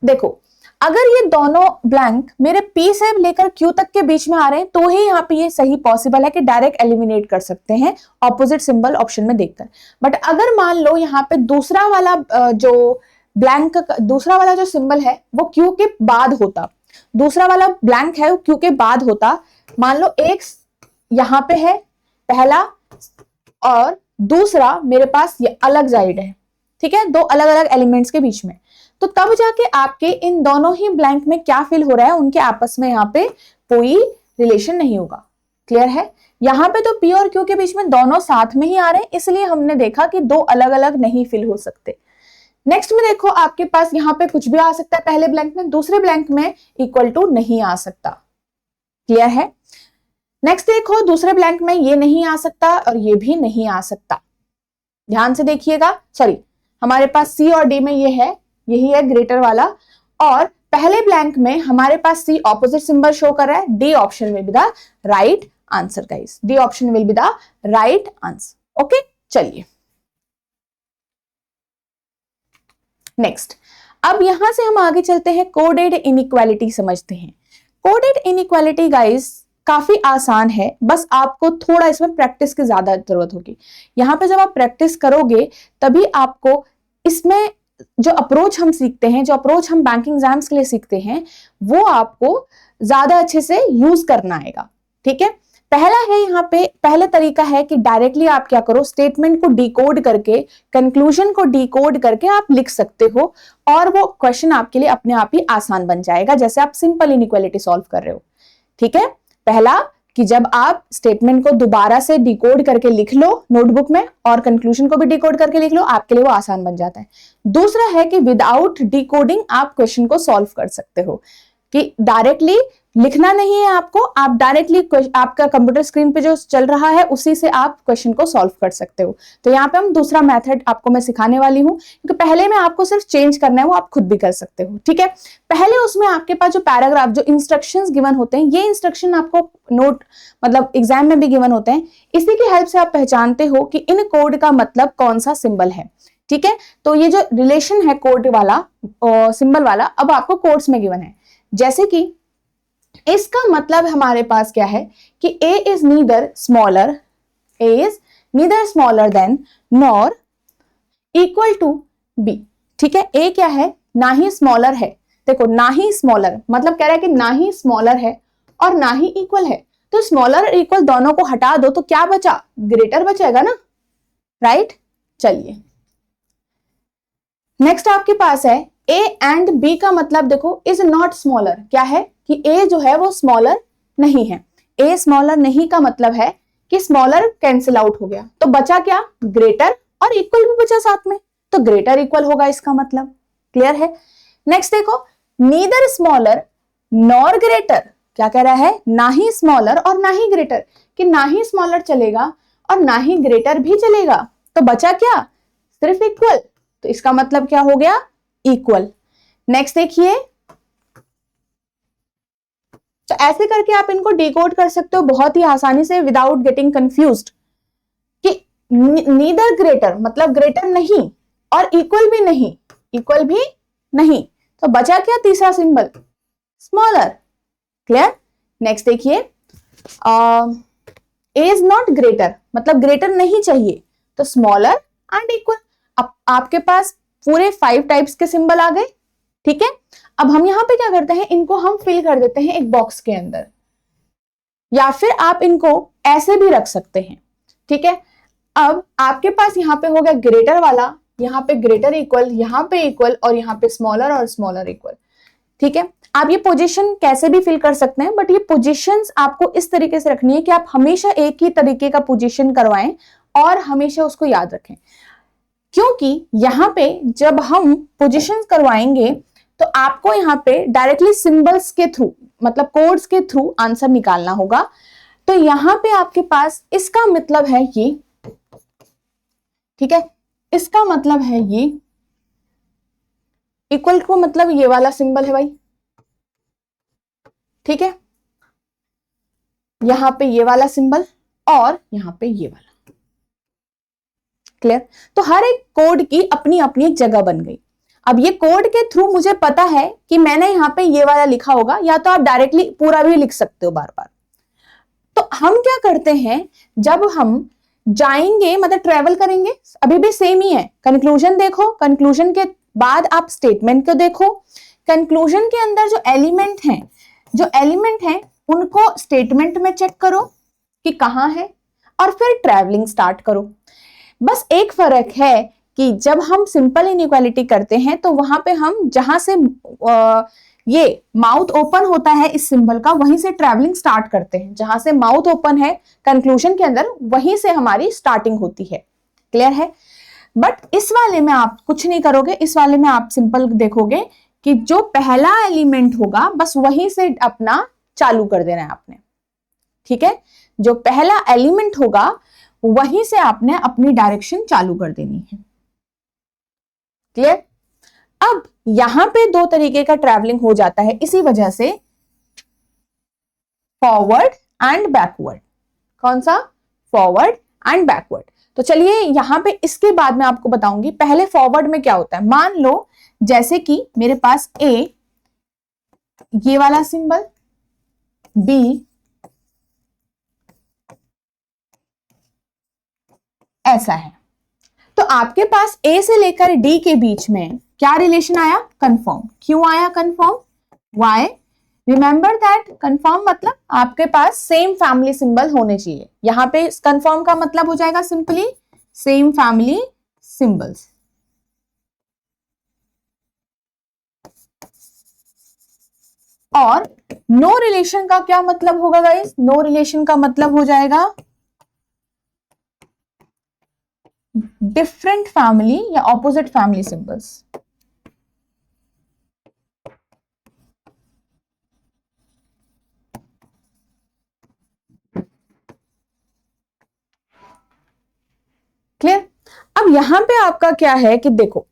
देखो अगर ये दोनों ब्लैंक मेरे P से लेकर Q तक के बीच में आ रहे हैं तो ही यहाँ पे ये सही पॉसिबल है कि डायरेक्ट एलिमिनेट कर सकते हैं ऑपोजिट सिंबल ऑप्शन में देखकर। बट अगर मान लो यहाँ पे दूसरा वाला जो ब्लैंक, दूसरा वाला जो सिंबल है वो Q के बाद होता, दूसरा वाला ब्लैंक है वो Q के बाद होता, मान लो एक यहाँ पे है पहला और दूसरा मेरे पास ये अलग साइड है, ठीक है, दो अलग अलग एलिमेंट्स के बीच में, तो तब जाके आपके इन दोनों ही ब्लैंक में क्या फिल हो रहा है, उनके आपस में यहाँ पे कोई रिलेशन नहीं होगा। क्लियर है, यहाँ पे तो P और Q के बीच में दोनों साथ में ही आ रहे हैं, इसलिए हमने देखा कि दो अलग अलग नहीं फिल हो सकते। नेक्स्ट में देखो आपके पास यहाँ पे कुछ भी आ सकता है पहले ब्लैंक में, दूसरे ब्लैंक में इक्वल टू नहीं आ सकता। क्लियर है, नेक्स्ट देखो दूसरे ब्लैंक में ये नहीं आ सकता और ये भी नहीं आ सकता, ध्यान से देखिएगा। सॉरी, हमारे पास C और D में ये है, यही है ग्रेटर वाला, और पहले ब्लैंक में हमारे पास C ऑपोजिट सिंबल शो कर रहा है, D option will be the right answer guys, D option will be the right answer. Okay चलिए नेक्स्ट, अब यहां से हम आगे चलते हैं, कोडेड इनइक्वालिटी समझते हैं। कोडेड इनइक्वालिटी गाइस काफी आसान है, बस आपको थोड़ा इसमें प्रैक्टिस की ज्यादा जरूरत होगी। यहाँ पे जब आप प्रैक्टिस करोगे तभी आपको इसमें जो अप्रोच हम सीखते हैं, जो अप्रोच हम बैंकिंग एग्जाम्स के लिए सीखते हैं, वो आपको ज्यादा अच्छे से यूज करना आएगा। ठीक है, पहला है यहाँ पे, पहला तरीका है कि डायरेक्टली आप क्या करो, स्टेटमेंट को डिकोड करके, कंक्लूजन को डिकोड करके आप लिख सकते हो, और वो क्वेश्चन आपके लिए अपने आप ही आसान बन जाएगा, जैसे आप सिंपल इनइक्वालिटी सॉल्व कर रहे हो। ठीक है, पहला कि जब आप स्टेटमेंट को दोबारा से डिकोड करके लिख लो नोटबुक में, और कंक्लूजन को भी डिकोड करके लिख लो, आपके लिए वो आसान बन जाता है। दूसरा है कि विदाउट डिकोडिंग आप क्वेश्चन को सॉल्व कर सकते हो, कि डायरेक्टली लिखना नहीं है आपको, आप डायरेक्टली आपका कंप्यूटर स्क्रीन पे जो चल रहा है उसी से आप क्वेश्चन को सॉल्व कर सकते हो। तो यहाँ पे हम दूसरा मेथड आपको मैं सिखाने वाली हूँ, क्योंकि पहले में आपको सिर्फ चेंज करना है, वो आप खुद भी कर सकते हो। ठीक है, पहले उसमें आपके पास जो पैराग्राफ, जो इंस्ट्रक्शंस गिवन होते हैं, ये इंस्ट्रक्शन आपको नोट मतलब एग्जाम में भी गिवन होते हैं, इसी की हेल्प से आप पहचानते हो कि इन कोड का मतलब कौन सा सिंबल है। ठीक है, तो ये जो रिलेशन है कोड वाला, सिंबल वाला, अब आपको कोड्स में गिवन है। जैसे कि इसका मतलब हमारे पास क्या है कि A is neither smaller than nor equal to B। ठीक है, A क्या है, ना ही स्मॉलर है, देखो ना ही स्मॉलर मतलब कह रहा है कि ना ही स्मॉलर है और ना ही इक्वल है, तो स्मॉलर और इक्वल दोनों को हटा दो तो क्या बचा, ग्रेटर बचेगा ना, राइट। चलिए नेक्स्ट आपके पास है A एंड B का मतलब देखो इज नॉट स्मॉलर, क्या है कि A जो है वो स्मॉलर नहीं है, A स्मॉलर नहीं का मतलब है कि स्मॉलर कैंसिल आउट हो गया, तो बचा क्या, ग्रेटर और इक्वल भी बचा साथ में, तो ग्रेटर इक्वल होगा इसका मतलब। क्लियर है, नेक्स्ट देखो, नीदर स्मॉलर नॉर ग्रेटर, क्या कह रहा है, ना ही स्मॉलर और ना ही ग्रेटर, कि ना ही स्मॉलर चलेगा और ना ही ग्रेटर भी चलेगा, तो बचा क्या, सिर्फ इक्वल, तो इसका मतलब क्या हो गया, इक्वल। नेक्स्ट देखिए, तो ऐसे करके आप इनको डिकोड कर सकते हो बहुत ही आसानी से विदाउट गेटिंग कंफ्यूज्ड कि नीदर ग्रेटर मतलब ग्रेटर नहीं और इक्वल भी नहीं, इक्वल भी नहीं। तो बचा क्या तीसरा सिंबल, स्मॉलर। क्लियर। नेक्स्ट देखिए, इज नॉट ग्रेटर मतलब ग्रेटर नहीं चाहिए, तो स्मॉलर एंड इक्वल। अब आपके पास पूरे 5 टाइप्स के सिंबल आ गए। ठीक है, अब हम यहां पे क्या करते हैं, इनको हम फिल कर देते हैं एक बॉक्स के अंदर, या फिर आप इनको ऐसे भी रख सकते हैं। ठीक है, अब आपके पास यहाँ पे हो गया ग्रेटर वाला, यहाँ पे ग्रेटर इक्वल, यहाँ पे इक्वल और यहाँ पे स्मॉलर और स्मॉलर इक्वल। ठीक है, आप ये पोजीशन कैसे भी फिल कर सकते हैं, बट ये पोजीशंस आपको इस तरीके से रखनी है कि आप हमेशा एक ही तरीके का पोजीशन करवाएं और हमेशा उसको याद रखें, क्योंकि यहाँ पे जब हम पोजीशंस करवाएंगे तो आपको यहाँ पे डायरेक्टली सिंबल्स के थ्रू मतलब कोड्स के थ्रू आंसर निकालना होगा। तो यहाँ पे आपके पास इसका मतलब है ये, ठीक है, इसका मतलब है ये, इक्वल को मतलब ये वाला सिंबल है भाई। ठीक है, यहां पे ये वाला सिंबल और यहां पे ये वाला। क्लियर। तो हर एक कोड की अपनी अपनी एक जगह बन गई। अब ये कोड के थ्रू मुझे पता है कि मैंने यहां पे ये वाला लिखा होगा, या तो आप डायरेक्टली पूरा भी लिख सकते हो बार बार। तो हम क्या करते हैं, जब हम जाएंगे मतलब ट्रेवल करेंगे, अभी भी सेम ही है। कंक्लूजन देखो, कंक्लूजन के बाद आप स्टेटमेंट को देखो। कंक्लूजन के अंदर जो एलिमेंट हैं उनको स्टेटमेंट में चेक करो कि कहां है, और फिर ट्रैवलिंग स्टार्ट करो। बस एक फर्क है कि जब हम सिंपल इनइक्वालिटी करते हैं तो वहां पे हम जहां से ये माउथ ओपन होता है इस सिंबल का, वहीं से ट्रैवलिंग स्टार्ट करते हैं। जहां से माउथ ओपन है कंक्लूजन के अंदर, वहीं से हमारी स्टार्टिंग होती है। क्लियर है। बट इस वाले में आप कुछ नहीं करोगे, इस वाले में आप सिंपल देखोगे कि जो पहला एलिमेंट होगा बस वहीं से अपना चालू कर देना है आपने। ठीक है, जो पहला एलिमेंट होगा वहीं से आपने अपनी डायरेक्शन चालू कर देनी है। क्लियर। अब यहां पे 2 तरीके का ट्रैवलिंग हो जाता है इसी वजह से, फॉरवर्ड एंड बैकवर्ड। कौन सा, फॉरवर्ड एंड बैकवर्ड। तो चलिए यहां पे इसके बाद मैं आपको बताऊंगी। पहले फॉरवर्ड में क्या होता है, मान लो जैसे कि मेरे पास ए ये वाला सिंबल, बी ऐसा है, तो आपके पास ए से लेकर डी के बीच में क्या रिलेशन आया, कंफर्म। क्यों आया confirm, why, remember that confirm मतलब आपके पास सेम फैमिली सिंबल होने चाहिए। यहां पे कंफर्म का मतलब हो जाएगा सिंपली सेम फैमिली सिंबल्स। और नो रिलेशन का क्या मतलब होगा गाइस, नो रिलेशन का मतलब हो जाएगा डिफरेंट फैमिली या ऑपोजिट फैमिली सिंबल्स। क्लियर। अब यहां पे आपका क्या है कि देखो,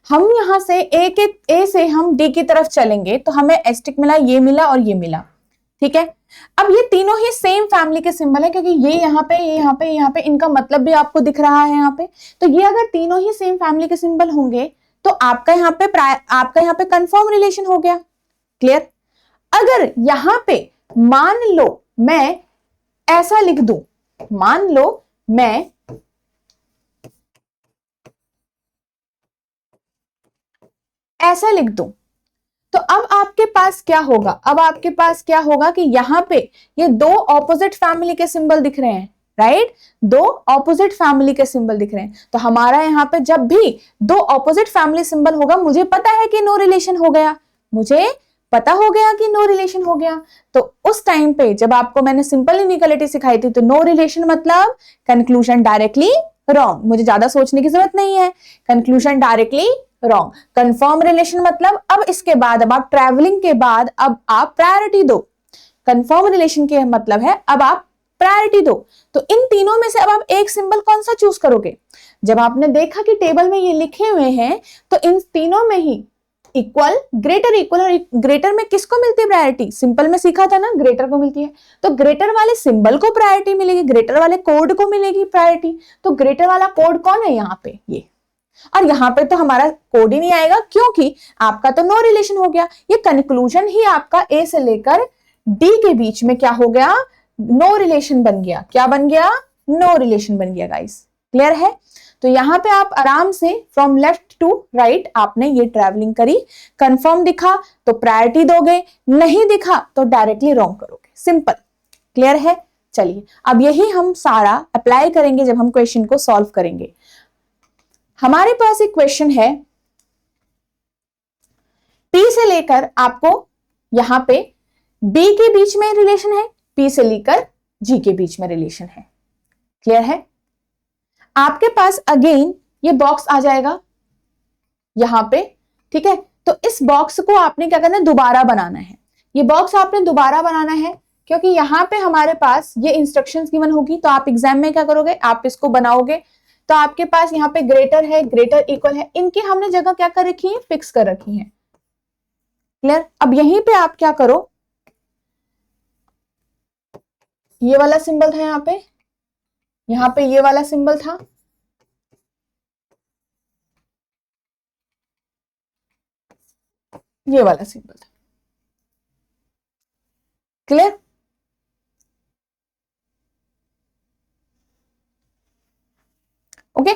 हम यहां से ए से हम डी की तरफ चलेंगे तो हमें एस्टिक मिला, ये मिला और ये मिला। ठीक है, अब ये तीनों ही सेम फैमिली के सिंबल है, क्योंकि ये यहाँ पे, ये यहाँ पे, यहाँ पे, इनका मतलब भी आपको दिख रहा है यहाँ पे। तो ये अगर तीनों ही सेम फैमिली के सिंबल होंगे तो आपका यहाँ पे कंफर्म रिलेशन हो गया। क्लियर। अगर यहाँ पे मान लो मैं ऐसा लिख दूं, मान लो मैं ऐसा लिख दूं, तो अब आपके पास क्या होगा, अब आपके पास क्या होगा कि यहां पे ये 2 ऑपोजिट फैमिली के सिंबल दिख रहे हैं, राइट। 2 ऑपोजिट फैमिली के सिंबल दिख रहे हैं, तो हमारा यहां पे जब भी 2 ऑपोजिट फैमिली सिंबल होगा, मुझे पता है कि नो रिलेशन हो गया, मुझे पता हो गया कि नो रिलेशन हो गया। तो उस टाइम पे जब आपको मैंने सिंपल इनइक्वालिटी सिखाई थी, तो नो रिलेशन मतलब कंक्लूजन डायरेक्टली रॉन्ग, मुझे ज्यादा सोचने की जरूरत नहीं है, conclusion directly wrong. Confirm relation मतलब अब इसके बाद, अब आप ट्रैवलिंग के बाद अब आप प्रायोरिटी दो। कंफर्म रिलेशन के मतलब है अब आप प्रायोरिटी दो। तो इन तीनों में से अब आप एक सिंबल कौन सा चूज करोगे। जब आपने देखा कि टेबल में ये लिखे हुए हैं, तो इन तीनों में ही इक्वल, ग्रेटर इक्वल, और ग्रेटर में किसको मिलती है प्रायोरिटी? सिंपल में सीखा था ना, ग्रेटर को मिलती है। तो ग्रेटर वाले सिंबल को प्रायोरिटी मिलेगी, ग्रेटर वाले कोड को मिलेगी प्रायोरिटी। तो ग्रेटर वाला कोड कौन है यहाँ पे? ये। और यहाँ पे तो हमारा कोड ही नहीं आएगा क्योंकि आपका तो नो रिलेशन हो गया। ये कंक्लूजन ही आपका ए से लेकर डी के बीच में क्या हो गया? नो रिलेशन बन गया। क्या बन गया? नो रिलेशन बन गया गाइस। क्लियर है? तो यहाँ पे आप आराम से फ्रॉम लेफ्ट टू राइट आपने ये ट्रैवलिंग करी। कंफर्म दिखा तो प्रायोरिटी दोगे, नहीं दिखा तो डायरेक्टली रॉन्ग करोगे। सिंपल। क्लियर है? चलिए अब यही हम सारा अप्लाई करेंगे जब हम क्वेश्चन को सॉल्व करेंगे। हमारे पास एक क्वेश्चन है, P से लेकर आपको यहां पे B के बीच में रिलेशन है, P से लेकर G के बीच में रिलेशन है। क्लियर है? आपके पास अगेन ये बॉक्स आ जाएगा यहां पे। ठीक है, तो इस बॉक्स को आपने क्या करना है? दोबारा बनाना है। ये बॉक्स आपने दोबारा बनाना है क्योंकि यहां पे हमारे पास ये इंस्ट्रक्शंस गिवन होगी। तो आप एग्जाम में क्या करोगे? आप इसको बनाओगे तो आपके पास यहाँ पे ग्रेटर है, ग्रेटर इक्वल है, इनकी हमने जगह क्या कर रखी है? फिक्स कर रखी है। क्लियर? अब यहीं पे आप क्या करो, ये वाला सिंबल था यहाँ पे ये वाला सिंबल था, ये वाला सिंबल था। क्लियर? ओके।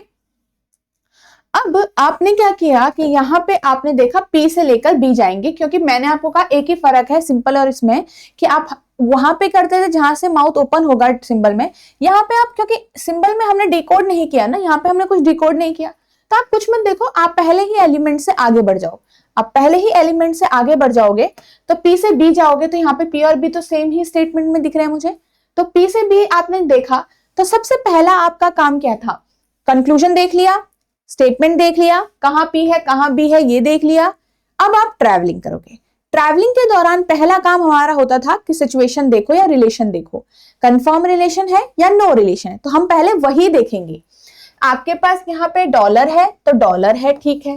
अब आपने क्या किया कि यहाँ पे आपने देखा P से लेकर B जाएंगे, क्योंकि मैंने आपको कहा एक ही फर्क है सिंपल और इसमें कि आप वहां पे करते थे जहां से माउथ ओपन होगा सिंबल में। यहाँ पे आप, क्योंकि सिंबल में हमने डिकोड नहीं किया ना, यहाँ पे हमने कुछ डिकोड नहीं किया, तो आप कुछ मत देखो, आप पहले ही एलिमेंट से आगे बढ़ जाओ। आप पहले ही एलिमेंट से आगे बढ़ जाओगे तो P से B जाओगे तो यहाँ पे P और B तो सेम ही स्टेटमेंट में दिख रहे हैं मुझे। तो P से B आपने देखा तो सबसे पहला आपका काम क्या था? कंक्लूजन देख लिया, स्टेटमेंट देख लिया, कहां P है कहां B है ये देख लिया। अब आप ट्रैवलिंग करोगे। ट्रैवलिंग के दौरान पहला काम हमारा होता था कि सिचुएशन देखो या रिलेशन देखो, कंफर्म रिलेशन है या नो रिलेशन है, तो हम पहले वही देखेंगे। आपके पास यहाँ पे डॉलर है तो डॉलर है, ठीक है,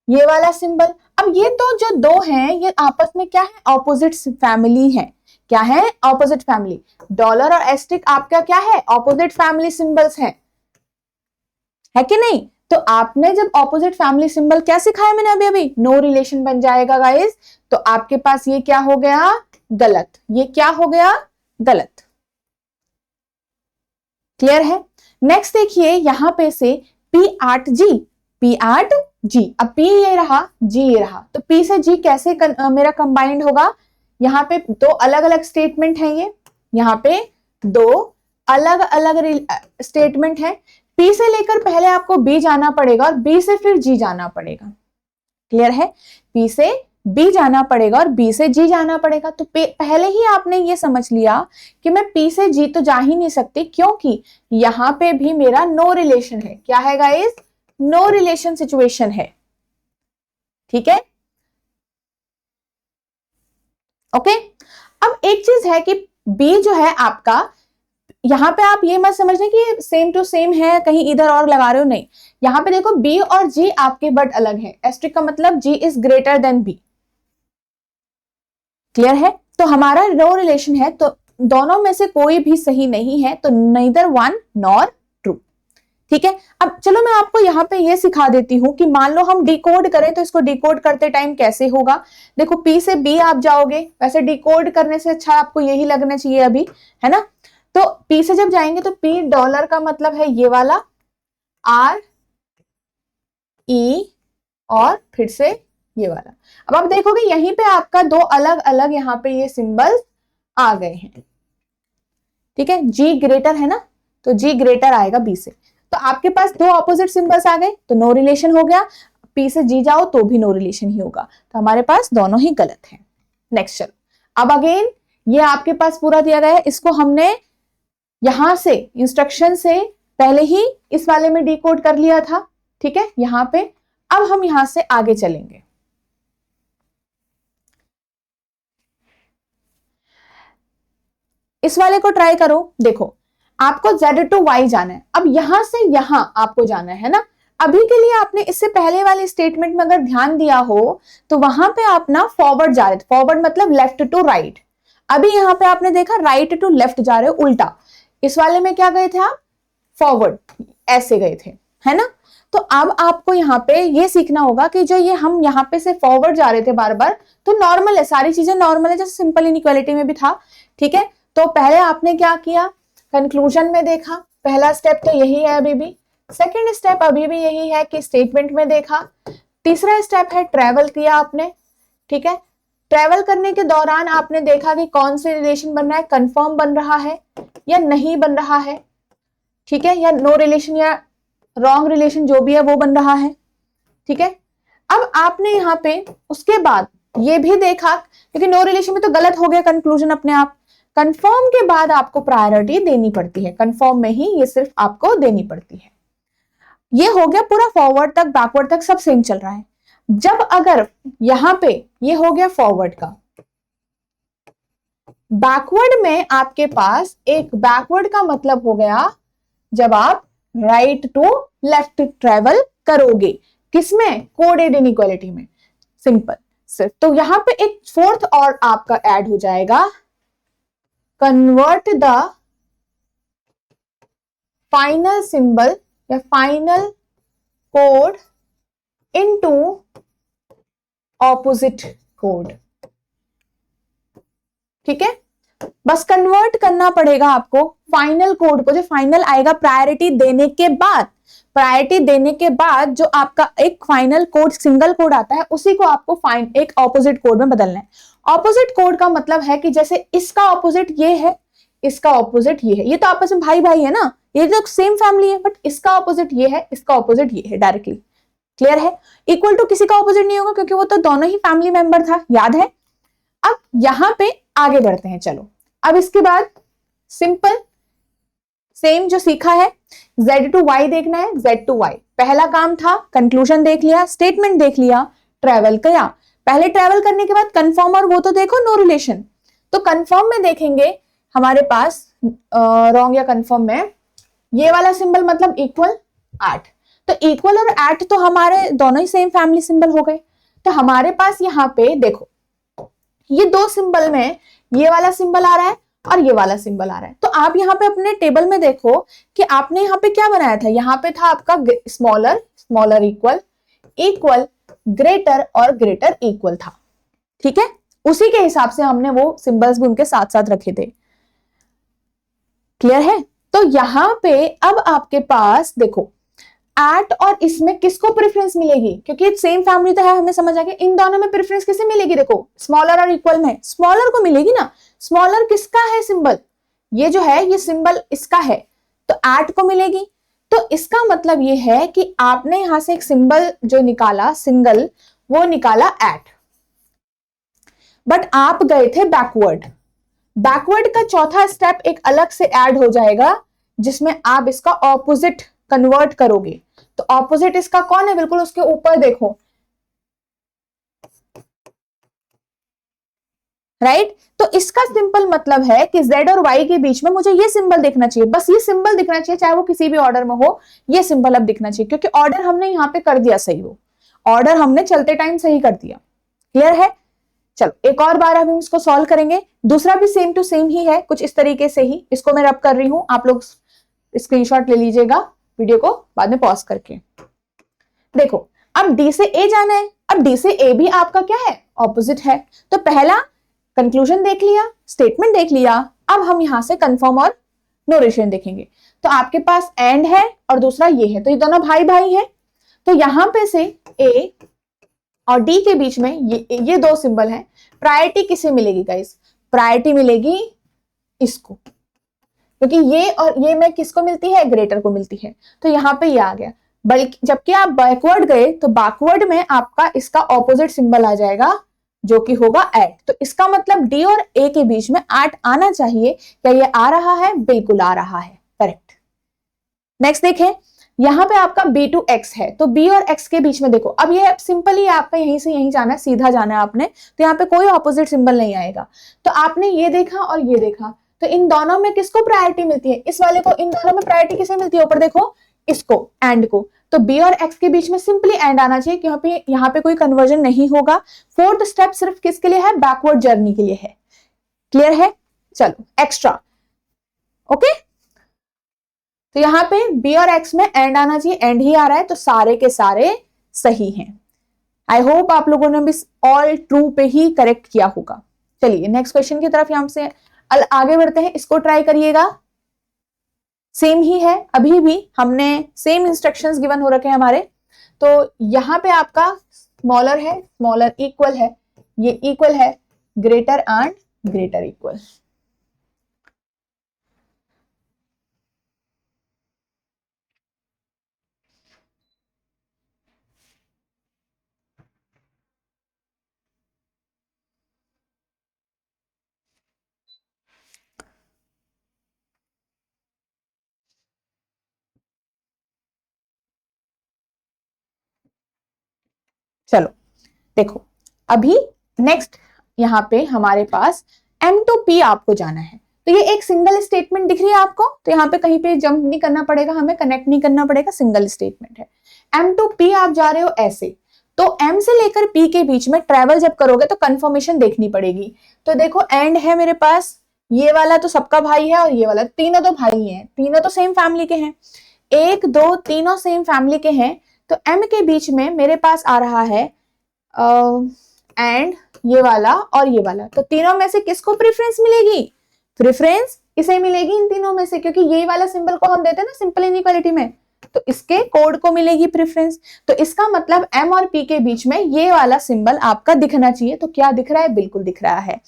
ये वाला सिंबल। अब ये तो जो दो हैं ये आपस में क्या है? ऑपोजिट फैमिली है। क्या है? Opposite family. डॉलर और एस्टिक आपका क्या है? ऑपोजिट फैमिली सिंबल्स हैं, है कि नहीं? तो आपने जब ऑपोजिट फैमिली सिंबल क्या सिखाया मैंने अभी? नो रिलेशन बन जाएगा गाइस। तो आपके पास ये क्या हो गया? गलत। ये क्या हो गया? गलत। क्लियर है? नेक्स्ट देखिए यहां पे से P8G, P8G, अब P ये रहा, G ये रहा, तो P से G कैसे मेरा कंबाइंड होगा? यहाँ पे दो अलग अलग स्टेटमेंट है, ये यहाँ पे दो अलग अलग स्टेटमेंट है। P से लेकर पहले आपको B जाना पड़ेगा और B से फिर G जाना पड़ेगा। क्लियर है? P से B जाना पड़ेगा और B से G जाना पड़ेगा। तो पहले ही आपने ये समझ लिया कि मैं P से G तो जा ही नहीं सकती क्योंकि यहां पे भी मेरा नो रिलेशन है। क्या है गाइस? नो रिलेशन सिचुएशन है। ठीक है? ओके। अब एक चीज है कि B जो है आपका, यहां पे आप ये मत समझना कि सेम टू सेम है, कहीं इधर और लगा रहे हो, नहीं। यहां पे देखो B और G आपके बट अलग है। एस्ट्रिक का मतलब G is greater than B। Clear है? तो हमारा नो रिलेशन है, तो दोनों में से कोई भी सही नहीं है, तो neither one nor true। ठीक है? अब चलो मैं आपको यहाँ पे ये सिखा देती हूं कि मान लो हम डिकोड करें तो इसको डिकोड करते टाइम कैसे होगा। देखो P से B आप जाओगे, वैसे डिकोड करने से अच्छा आपको यही लगना चाहिए अभी, है ना? तो P से जब जाएंगे तो P डॉलर का मतलब है ये वाला R E और फिर से ये वाला। अब आप देखोगे यहीं पे आपका दो अलग अलग यहाँ पे ये सिंबल्स आ गए हैं। ठीक है? G ग्रेटर है ना, तो G ग्रेटर आएगा B से, तो आपके पास दो ऑपोजिट सिंबल्स आ गए तो नो रिलेशन हो गया। P से G जाओ तो भी नो रिलेशन ही होगा, तो हमारे पास दोनों ही गलत है। नेक्स्ट चलो, अब अगेन ये आपके पास पूरा दिया गया है, इसको हमने यहां से इंस्ट्रक्शन से पहले ही इस वाले में डिकोड कर लिया था। ठीक है? यहां पे अब हम यहां से आगे चलेंगे। इस वाले को ट्राई करो। देखो आपको Z to Y जाना है, अब यहां से यहां आपको जाना है ना। अभी के लिए आपने इससे पहले वाले स्टेटमेंट में अगर ध्यान दिया हो तो वहां पे आप ना फॉरवर्ड जा रहे थे, फॉरवर्ड मतलब लेफ्ट टू राइट। अभी यहाँ पे आपने देखा राइट टू लेफ्ट जा रहे हो, उल्टा। इस वाले में क्या गए थे आप? फॉरवर्ड, ऐसे गए थे, है ना। तो अब आपको यहाँ पे ये सीखना होगा कि जो ये हम यहाँ पे से फॉरवर्ड जा रहे थे बार बार, तो नॉर्मल है, सारी चीजें नॉर्मल है, जैसे सिंपल इनइक्वालिटी में भी था, ठीक है। तो पहले आपने क्या किया, कंक्लूजन में देखा, पहला स्टेप तो यही है अभी भी। सेकेंड स्टेप अभी भी यही है कि स्टेटमेंट में देखा। तीसरा स्टेप है ट्रेवल किया आपने, ठीक है। ट्रेवल करने के दौरान आपने देखा कि कौन से रिलेशन बन रहा है, कंफर्म बन रहा है या नहीं बन रहा है, ठीक है, या नो रिलेशन या रॉन्ग रिलेशन जो भी है वो बन रहा है, ठीक है। अब आपने यहाँ पे उसके बाद ये भी देखा, क्योंकि नो रिलेशन में तो गलत हो गया कंक्लूजन अपने आप। कंफर्म के बाद आपको प्रायोरिटी देनी पड़ती है, कंफर्म में ही ये सिर्फ आपको देनी पड़ती है। ये हो गया पूरा, फॉरवर्ड तक बैकवर्ड तक सब सेम चल रहा है। जब अगर यहां पे ये हो गया फॉरवर्ड का, बैकवर्ड में आपके पास एक बैकवर्ड का मतलब हो गया जब आप राइट टू लेफ्ट ट्रेवल करोगे, किसमें? कोडेड इनइक्वालिटी में, सिंपल सिर्फ। तो यहां पे एक फोर्थ और आपका ऐड हो जाएगा, कन्वर्ट द फाइनल सिंबल या final code into opposite code, ठीक है। बस कन्वर्ट करना पड़ेगा आपको फाइनल कोड को, जो फाइनल आएगा प्रायोरिटी देने के बाद। प्रायोरिटी देने के बाद जो आपका एक फाइनल कोड, सिंगल कोड आता है, उसी को आपको एक ऑपोजिट कोड में बदलना है। ऑपोजिट कोड का मतलब है कि जैसे इसका ऑपोजिट ये है, इसका ऑपोजिट ये है, ये तो आपस में भाई भाई है ना, ये तो सेम फैमिली है, बट इसका ऑपोजिट ये है, इसका ऑपोजिट ये है, डायरेक्टली क्लियर है। इक्वल टू किसी का ऑपोजिट नहीं होगा क्योंकि वो तो दोनों ही फैमिली मेंबर था, याद है। अब यहां पे आगे बढ़ते हैं, चलो। अब इसके बाद सिंपल सेम जो सीखा है, z टू y देखना है, z टू y पहला काम था। कंक्लूजन देख लिया, स्टेटमेंट देख लिया, ट्रेवल किया। पहले ट्रेवल करने के बाद कंफर्म और वो तो देखो नो रिलेशन। तो कंफर्म में देखेंगे हमारे पास रॉन्ग या कंफर्म में ये वाला सिंबल मतलब इक्वल 8, तो इक्वल और एट तो हमारे दोनों ही सेम फैमिली सिंबल हो गए। तो हमारे पास यहाँ पे देखो ये दो सिंबल में ये वाला सिंबल आ रहा है और ये वाला सिंबल आ रहा है। तो आप यहाँ पे अपने टेबल में देखो कि आपने यहाँ पे क्या बनाया था। यहाँ पे था आपका smaller, smaller equal, equal, greater और ग्रेटर इक्वल था, ठीक है। उसी के हिसाब से हमने वो सिंबल्स भी उनके साथ साथ रखे थे, क्लियर है। तो यहाँ पे अब आपके पास देखो एट और इसमें किसको प्रेफरेंस मिलेगी, क्योंकि सेम फैमिली तो है, हमें समझ आ गया। इन दोनों में प्रेफरेंस किसे मिलेगी? देखो स्मॉलर और इक्वल में स्मॉलर को मिलेगी ना। स्मॉलर किसका है सिंबल? ये जो है ये सिंबल इसका है, तो एट को मिलेगी। तो इसका मतलब ये है कि आपने यहां से एक सिंबल जो निकाला सिंगल, वो निकाला एट, बट आप गए थे बैकवर्ड। बैकवर्ड का चौथा स्टेप एक अलग से ऐड हो जाएगा जिसमें आप इसका ऑपोजिट कन्वर्ट करोगे। तो ऑपोजिट इसका कौन है? बिल्कुल उसके ऊपर देखो, राइट। तो इसका सिंपल मतलब है कि z और y के बीच में मुझे ये सिंबल दिखना चाहिए, बस ये सिंबल दिखना चाहिए, चाहे वो किसी भी ऑर्डर में हो, ये सिंबल अब दिखना चाहिए, क्योंकि ऑर्डर हमने यहाँ पे कर दिया सही, वो ऑर्डर हमने चलते टाइम सही कर दिया, क्लियर है। चलो एक और बार हम इसको सॉल्व करेंगे। दूसरा भी सेम टू सेम ही है, कुछ इस तरीके से ही। इसको मैं रब कर रही हूं, आप लोग स्क्रीनशॉट ले लीजिएगा वीडियो को बाद में पॉज करके। देखो अब डी से ए जाना है, अब डी से ए भी आपका क्या है? ऑपोजिट है। तो पहला कंक्लूजन देख लिया, स्टेटमेंट देख लिया, अब हम यहां से कंफर्म और नो रिलेशन देखेंगे। तो आपके पास एंड है और दूसरा ये है, तो ये दोनों भाई भाई है। तो यहां पे से ए और डी के बीच में ये दो सिंबल हैं। प्रायोरिटी किसे मिलेगी गाइस? प्रायोरिटी मिलेगी इसको, क्योंकि ये और ये में किसको मिलती है? ग्रेटर को मिलती है। तो यहाँ पे ये आ गया। बल्कि जबकि आप बैकवर्ड गए तो बैकवर्ड में आपका इसका ऑपोजिट सिंबल आ जाएगा जो कि होगा एट। तो इसका मतलब डी और ए के बीच में एट आना चाहिए। क्या ये आ रहा है? बिल्कुल आ रहा है, करेक्ट। नेक्स्ट देखें, यहाँ पे आपका b टू x है, तो b और x के बीच में देखो, अब ये सिंपली आपका यहीं से यहीं जाना है, सीधा जाना है आपने, तो यहाँ पे कोई ऑपोजिट सिंबल नहीं आएगा। तो आपने ये देखा और ये देखा, तो इन दोनों में किसको प्रायोरिटी मिलती है? इस वाले को। इन दोनों में प्रायोरिटी किसे मिलती है? ऊपर देखो, इसको, एंड को। तो बी और एक्स के बीच में सिंपली एंड आना चाहिए क्योंकि यहाँ पे कोई कन्वर्जन नहीं होगा। फोर्थ स्टेप सिर्फ किसके लिए है, बैकवर्ड जर्नी के लिए है। क्लियर है, चलो एक्स्ट्रा। ओके, तो यहाँ पे बी और एक्स में एंड आना चाहिए, एंड ही आ रहा है, तो सारे के सारे सही हैं। आई होप आप लोगों ने भी ऑल ट्रू पे ही करेक्ट किया होगा। चलिए नेक्स्ट क्वेश्चन की तरफ यहां से आगे बढ़ते हैं, इसको ट्राई करिएगा। सेम ही है, अभी भी हमने सेम इंस्ट्रक्शंस गिवन हो रखे हैं हमारे। तो यहां पे आपका स्मॉलर है, स्मॉलर इक्वल है, ये इक्वल है, ग्रेटर एंड ग्रेटर इक्वल। चलो देखो, अभी नेक्स्ट यहाँ पे हमारे पास M to P आपको जाना है। तो ये एक सिंगल स्टेटमेंट दिख रही है आपको, तो यहाँ पे कहीं पे जंप नहीं करना पड़ेगा, हमें कनेक्ट नहीं करना पड़ेगा, सिंगल स्टेटमेंट है। M to P आप जा रहे हो ऐसे, तो M से लेकर P के बीच में ट्रेवल जब करोगे तो कंफर्मेशन देखनी पड़ेगी। तो देखो एंड है मेरे पास, ये वाला तो सबका भाई है और ये वाला, तीनों तो भाई हैं, तीनों तो सेम फैमिली के हैं, 1 2 तीनों सेम फैमिली के हैं। तो M के बीच में मेरे पास आ रहा है एंड ये वाला और ये वाला, तो तीनों में से किसको प्रेफरेंस मिलेगी, प्रेफरेंस इसे मिलेगी इन तीनों में से, क्योंकि ये वाला सिंबल को हम देते हैं ना सिंपल इनइक्वालिटी में, तो इसके कोड को मिलेगी प्रेफरेंस। तो इसका मतलब M और P के बीच में ये वाला सिंबल आपका दिखना चाहिए। तो क्या दिख रहा है, बिल्कुल दिख रहा है।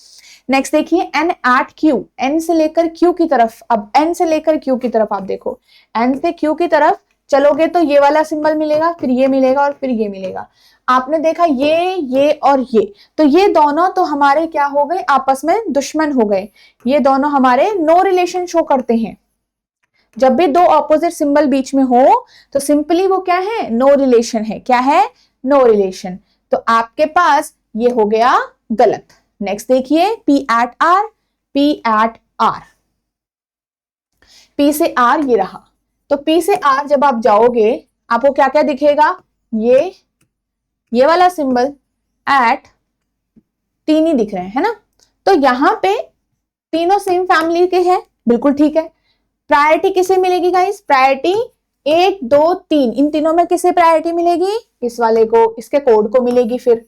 नेक्स्ट देखिए N at Q, N से लेकर Q की तरफ, अब N से लेकर Q की तरफ आप देखो, N से Q की तरफ चलोगे तो ये वाला सिंबल मिलेगा, फिर ये मिलेगा और फिर ये मिलेगा। आपने देखा ये और ये, तो ये दोनों तो हमारे क्या हो गए, आपस में दुश्मन हो गए, ये दोनों हमारे नो रिलेशन शो करते हैं। जब भी दो ऑपोजिट सिंबल बीच में हो तो सिंपली वो क्या है, नो रिलेशन है। क्या है, नो रिलेशन। तो आपके पास ये हो गया गलत। नेक्स्ट देखिए P at R, P at R, P से R ये रहा, तो P से R जब आप जाओगे आपको क्या क्या दिखेगा, ये वाला सिंबल एट, तीन ही दिख रहे हैं, है ना। तो यहां पे तीनों सेम फैमिली के हैं, बिल्कुल ठीक है। प्रायोरिटी किसे मिलेगी गाइस, प्रायोरिटी 1 2 3, इन तीनों में किसे प्रायोरिटी मिलेगी, इस वाले को, इसके कोड को मिलेगी। फिर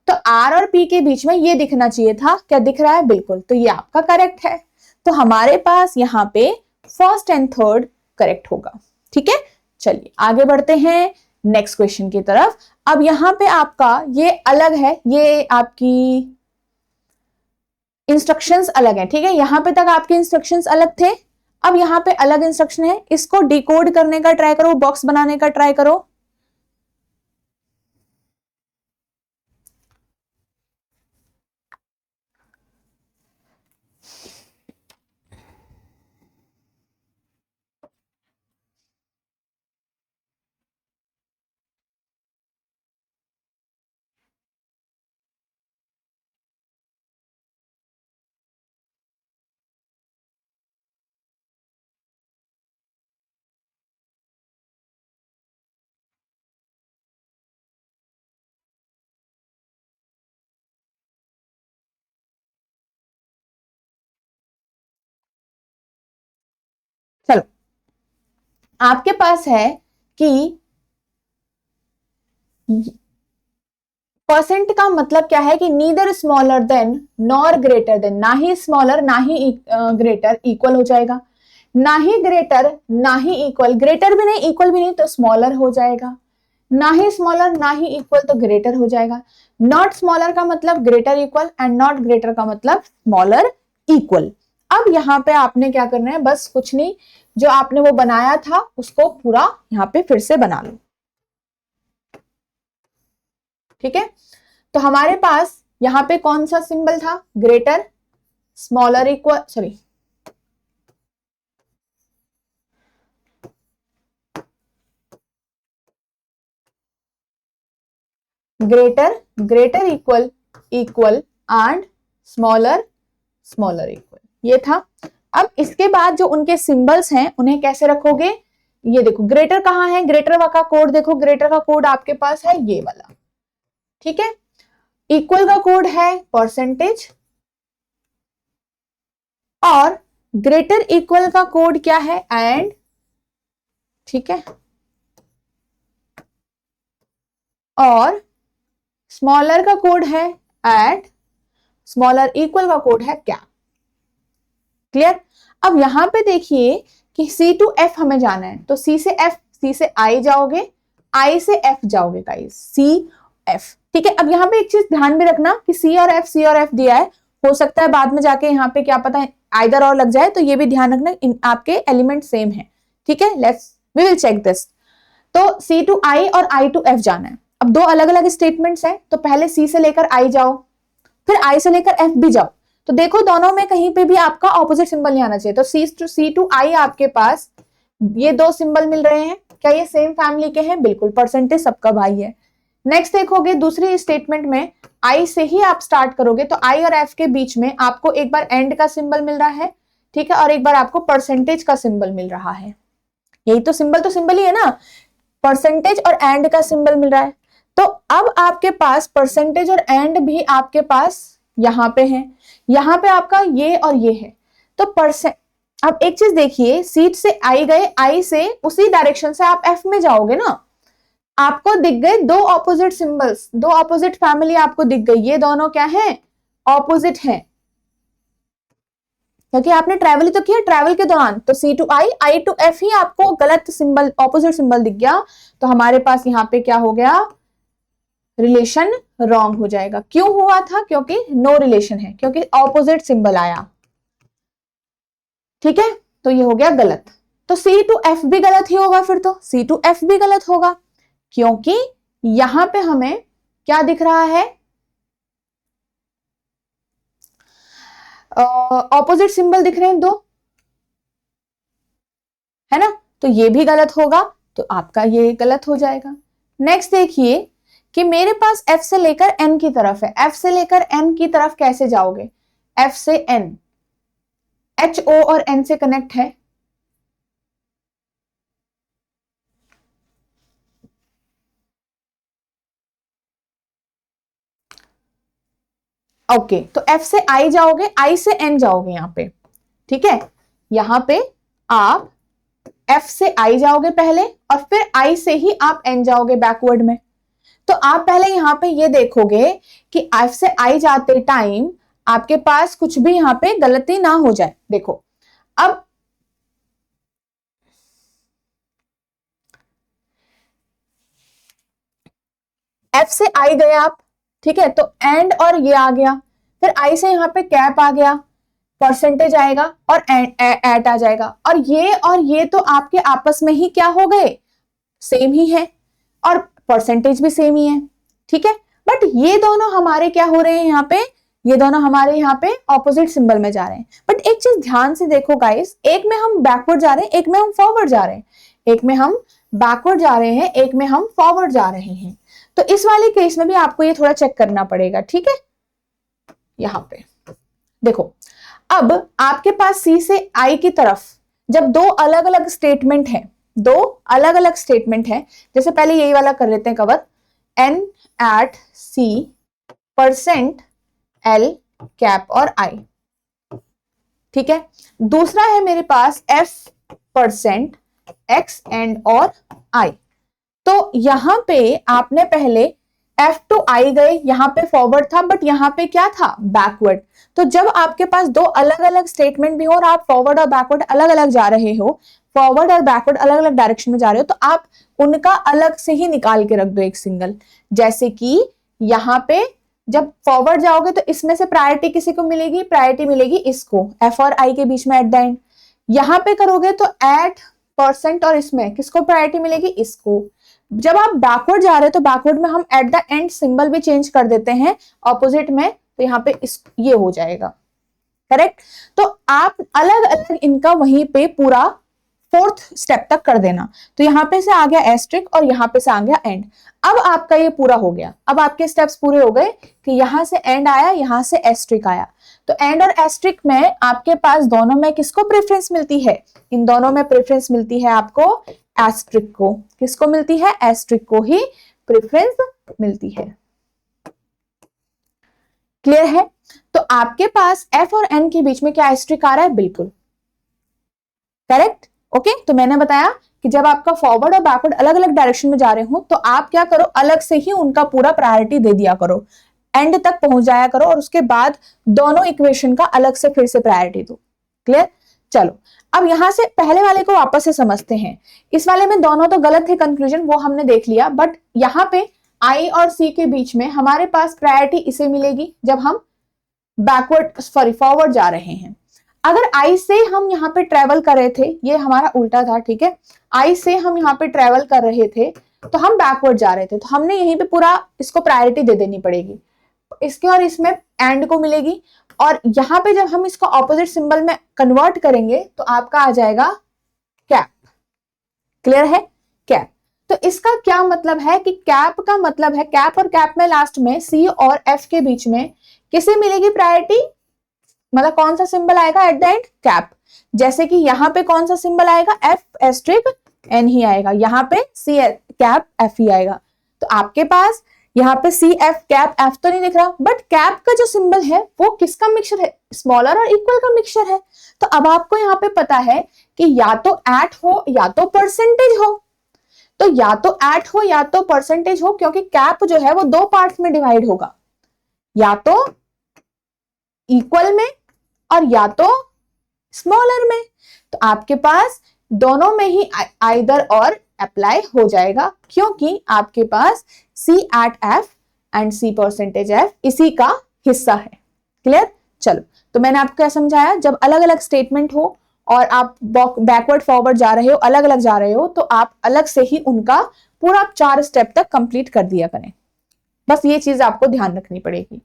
तो R और P के बीच में ये दिखना चाहिए था, क्या दिख रहा है, बिल्कुल, तो ये आपका करेक्ट है। तो हमारे पास यहाँ पे फर्स्ट एंड थर्ड करेक्ट होगा। ठीक है, चलिए आगे बढ़ते हैं नेक्स्ट क्वेश्चन की तरफ। अब यहां पे आपका ये अलग है, ये आपकी इंस्ट्रक्शंस अलग है, ठीक है। यहां पे तक आपके इंस्ट्रक्शंस अलग थे, अब यहां पे अलग इंस्ट्रक्शन है, इसको डिकोड करने का ट्राई करो, बॉक्स बनाने का ट्राई करो। चलो, आपके पास है कि परसेंट का मतलब क्या है कि neither smaller than nor greater than, ना ही स्मॉलर ना ही ग्रेटर इक्वल हो जाएगा, ना ही ग्रेटर ना ही इक्वल, ग्रेटर भी नहीं इक्वल भी नहीं, तो स्मॉलर हो जाएगा, ना ही स्मॉलर ना ही इक्वल तो ग्रेटर हो जाएगा। नॉट स्मॉलर का मतलब greater equal and not greater का मतलब स्मॉलर इक्वल। अब यहाँ पे आपने क्या करना है, बस कुछ नहीं, जो आपने वो बनाया था उसको पूरा यहाँ पे फिर से बना लो। ठीक है, तो हमारे पास यहाँ पे कौन सा सिंबल था, greater, smaller equal, sorry greater, greater equal, equal and smaller, smaller equal, ये था। अब इसके बाद जो उनके सिंबल्स हैं उन्हें कैसे रखोगे, ये देखो ग्रेटर कहाँ है, ग्रेटर का कोड देखो, ग्रेटर का कोड आपके पास है ये वाला, ठीक है। इक्वल का कोड है परसेंटेज, और ग्रेटर इक्वल का कोड क्या है, एंड, ठीक है। और स्मॉलर का कोड है एट, स्मॉलर इक्वल का कोड है क्या, क्लियर। अब यहां पे देखिए कि C to F हमें जाना है, तो C से F, C से I जाओगे, I से F जाओगे गाइस, C F, ठीक है। अब यहाँ पे एक चीज ध्यान में रखना कि C और F दिया है, हो सकता है बाद में जाके यहाँ पे क्या पता है आइदर और लग जाए, तो ये भी ध्यान रखना इन आपके एलिमेंट सेम है, ठीक है। Let's we will check this. तो C to I और I to F जाना है। अब दो अलग अलग स्टेटमेंट्स हैं, तो पहले C से लेकर I जाओ, फिर I से लेकर F भी जाओ, तो देखो दोनों में कहीं पे भी आपका ऑपोजिट सिंबल नहीं आना चाहिए। तो C to I आपके पास ये दो सिंबल मिल रहे हैं, क्या ये सेम फैमिली के हैं, बिल्कुल, परसेंटेज सबका भाई है। नेक्स्ट देखोगे दूसरी स्टेटमेंट में I से ही आप स्टार्ट करोगे, तो I और F के बीच में आपको एक बार एंड का सिंबल मिल रहा है, ठीक है, और एक बार आपको परसेंटेज का सिंबल मिल रहा है। यही तो सिंबल ही है ना, परसेंटेज और एंड का सिंबल मिल रहा है। तो अब आपके पास परसेंटेज और एंड भी आपके पास यहां पे है, यहां पे आपका ये और ये है। तो अब एक चीज देखिए, सीट से आई गए, आई से उसी डायरेक्शन से आप एफ में जाओगे ना, आपको दिख गए दो ऑपोजिट सिंबल्स, दो ऑपोजिट फैमिली आपको दिख गई, ये दोनों क्या है, ऑपोजिट है, क्योंकि आपने ट्रैवल ही तो किया ट्रैवल के दौरान। तो C to I, I to F ही आपको गलत सिंबल, ऑपोजिट सिंबल दिख गया, तो हमारे पास यहाँ पे क्या हो गया, रिलेशन रॉन्ग हो जाएगा। क्यों हुआ था, क्योंकि नो रिलेशन है, क्योंकि ऑपोजिट सिंबल आया, ठीक है, तो ये हो गया गलत। तो C to F भी गलत ही होगा, फिर तो C to F भी गलत होगा, क्योंकि यहां पे हमें क्या दिख रहा है, ऑपोजिट सिंबल दिख रहे हैं दो, है ना, तो ये भी गलत होगा, तो आपका ये गलत हो जाएगा। नेक्स्ट देखिए कि मेरे पास F से लेकर N की तरफ है, F से लेकर N की तरफ कैसे जाओगे, F से N, H O और N से कनेक्ट है, ओके, तो F से I जाओगे, I से N जाओगे यहां पे, ठीक है, यहां पे आप F से I जाओगे पहले, और फिर I से ही आप N जाओगे बैकवर्ड में। तो आप पहले यहां पे ये देखोगे कि F से I जाते टाइम आपके पास कुछ भी यहां पे गलती ना हो जाए। देखो अब F से I गए आप, ठीक है, तो एंड और ये आ गया, फिर I से यहां पे कैप आ गया, परसेंटेज आएगा और एट आ जाएगा, और ये तो आपके आपस में ही क्या हो गए, सेम ही है, और परसेंटेज भी सेम ही है, ठीक है। बट ये दोनों हमारे क्या हो रहे हैं यहाँ पे, ये दोनों हमारे यहाँ पे ऑपोजिट सिंबल में जा रहे हैं। बट एक चीज ध्यान से देखो गाइस, एक में हम बैकवर्ड जा रहे हैं, एक में हम फॉरवर्ड जा रहे हैं, एक में हम बैकवर्ड जा रहे हैं, एक में हम फॉरवर्ड जा रहे हैं। तो इस वाले केस में भी आपको ये थोड़ा चेक करना पड़ेगा, ठीक है। यहां पे देखो, अब आपके पास C से I की तरफ जब दो अलग अलग स्टेटमेंट है, दो अलग अलग स्टेटमेंट है, जैसे पहले यही वाला कर लेते हैं cover, N at C percent L cap और I, ठीक है। दूसरा है मेरे पास F परसेंट X एंड और I। तो यहां पे आपने पहले F to I गए, यहां पे फॉरवर्ड था, बट यहां पे क्या था, बैकवर्ड। तो जब आपके पास दो अलग अलग स्टेटमेंट भी हो और आप फॉरवर्ड और बैकवर्ड अलग अलग जा रहे हो, फॉरवर्ड और बैकवर्ड अलग अलग डायरेक्शन में जा रहे हो, तो आप उनका अलग से ही निकाल के रख दो एक सिंगल। जैसे कि यहां पे जब फॉरवर्ड जाओगे तो इसमें से प्रायोरिटी किसी को मिलेगी, प्रायोरिटी मिलेगी इसको, F और I के बीच में एट द एंड। यहां पे करोगे तो एट परसेंट और इसमें किसको प्रायोरिटी मिलेगी, इसको। जब आप बैकवर्ड जा रहे हो तो बैकवर्ड में हम एट द एंड सिंबल भी चेंज कर देते हैं ऑपोजिट में, तो यहाँ पे ये हो जाएगा, करेक्ट। तो आप अलग अलग इनका वहीं पे पूरा फोर्थ स्टेप तक कर देना। तो यहाँ पे से आ गया एस्ट्रिक और यहाँ पे से आ गया एंड। अब आपका ये पूरा हो गया, अब आपके स्टेप्स पूरे हो गए कि यहां से एंड आया, यहां से एस्ट्रिक आया। तो एंड और एस्ट्रिक में आपके पास दोनों में किसको प्रेफरेंस मिलती है? इन दोनों में प्रेफरेंस मिलती है आपको एस्ट्रिक को। किसको मिलती है? एस्ट्रिक को ही प्रेफरेंस मिलती है। क्लियर है? तो आपके पास एफ और एन के बीच में क्या एस्ट्रिक आ रहा है? बिल्कुल करेक्ट। ओके, तो मैंने बताया कि जब आपका फॉरवर्ड और बैकवर्ड अलग अलग डायरेक्शन में जा रहे हो तो आप क्या करो, अलग से ही उनका पूरा प्रायोरिटी दे दिया करो, एंड तक पहुंच जाया करो और उसके बाद दोनों इक्वेशन का अलग से फिर से प्रायोरिटी दो। क्लियर? चलो अब यहां से पहले वाले को वापस से समझते हैं। इस वाले में दोनों तो गलत थे, कंक्लूजन वो हमने देख लिया, बट यहाँ पे आई और सी के बीच में हमारे पास प्रायोरिटी इसे मिलेगी जब हम फॉरवर्ड जा रहे हैं। अगर आई से हम यहाँ पे ट्रेवल कर रहे थे, ये हमारा उल्टा था, ठीक है, आई से हम यहाँ पे ट्रेवल कर रहे थे तो हम बैकवर्ड जा रहे थे, तो हमने यहीं पे पूरा इसको प्रायोरिटी दे देनी पड़ेगी, इसके और इसमें एंड को मिलेगी, और यहाँ पे जब हम इसको ऑपोजिट सिंबल में कन्वर्ट करेंगे तो आपका आ जाएगा कैप। क्लियर है? कैप। तो इसका क्या मतलब है कि कैप का मतलब है, कैप और कैप में लास्ट में सी और एफ के बीच में किसे मिलेगी प्रायोरिटी? मतलब कौन सा सिंबल आएगा एट द एंड? कैप। जैसे कि यहाँ पे कौन सा सिंबल आएगा? एफ एस्ट्रिक एन ही आएगा, यहाँ पे सी कैप एफ ही आएगा। तो आपके पास यहाँ पे सी एफ कैप एफ तो नहीं दिख रहा, बट कैप का जो सिंबल है वो किसका मिक्सचर है? स्मॉलर और इक्वल का मिक्सचर है। तो अब आपको यहाँ पे पता है कि या तो एट हो या तो परसेंटेज हो, तो या तो एट हो या तो परसेंटेज हो, क्योंकि कैप जो है वो दो पार्ट्स में डिवाइड होगा, या तो इक्वल में और या तो स्मॉलर में। तो आपके पास दोनों में ही आइदर और अप्लाई हो जाएगा, क्योंकि आपके पास C at F and C percentage F इसी का हिस्सा है। क्लियर? चलो, तो मैंने आपको क्या समझाया, जब अलग अलग स्टेटमेंट हो और आप बैकवर्ड फॉरवर्ड जा रहे हो, अलग अलग जा रहे हो, तो आप अलग से ही उनका पूरा 4 स्टेप तक कंप्लीट कर दिया करें। बस ये चीज आपको ध्यान रखनी पड़ेगी।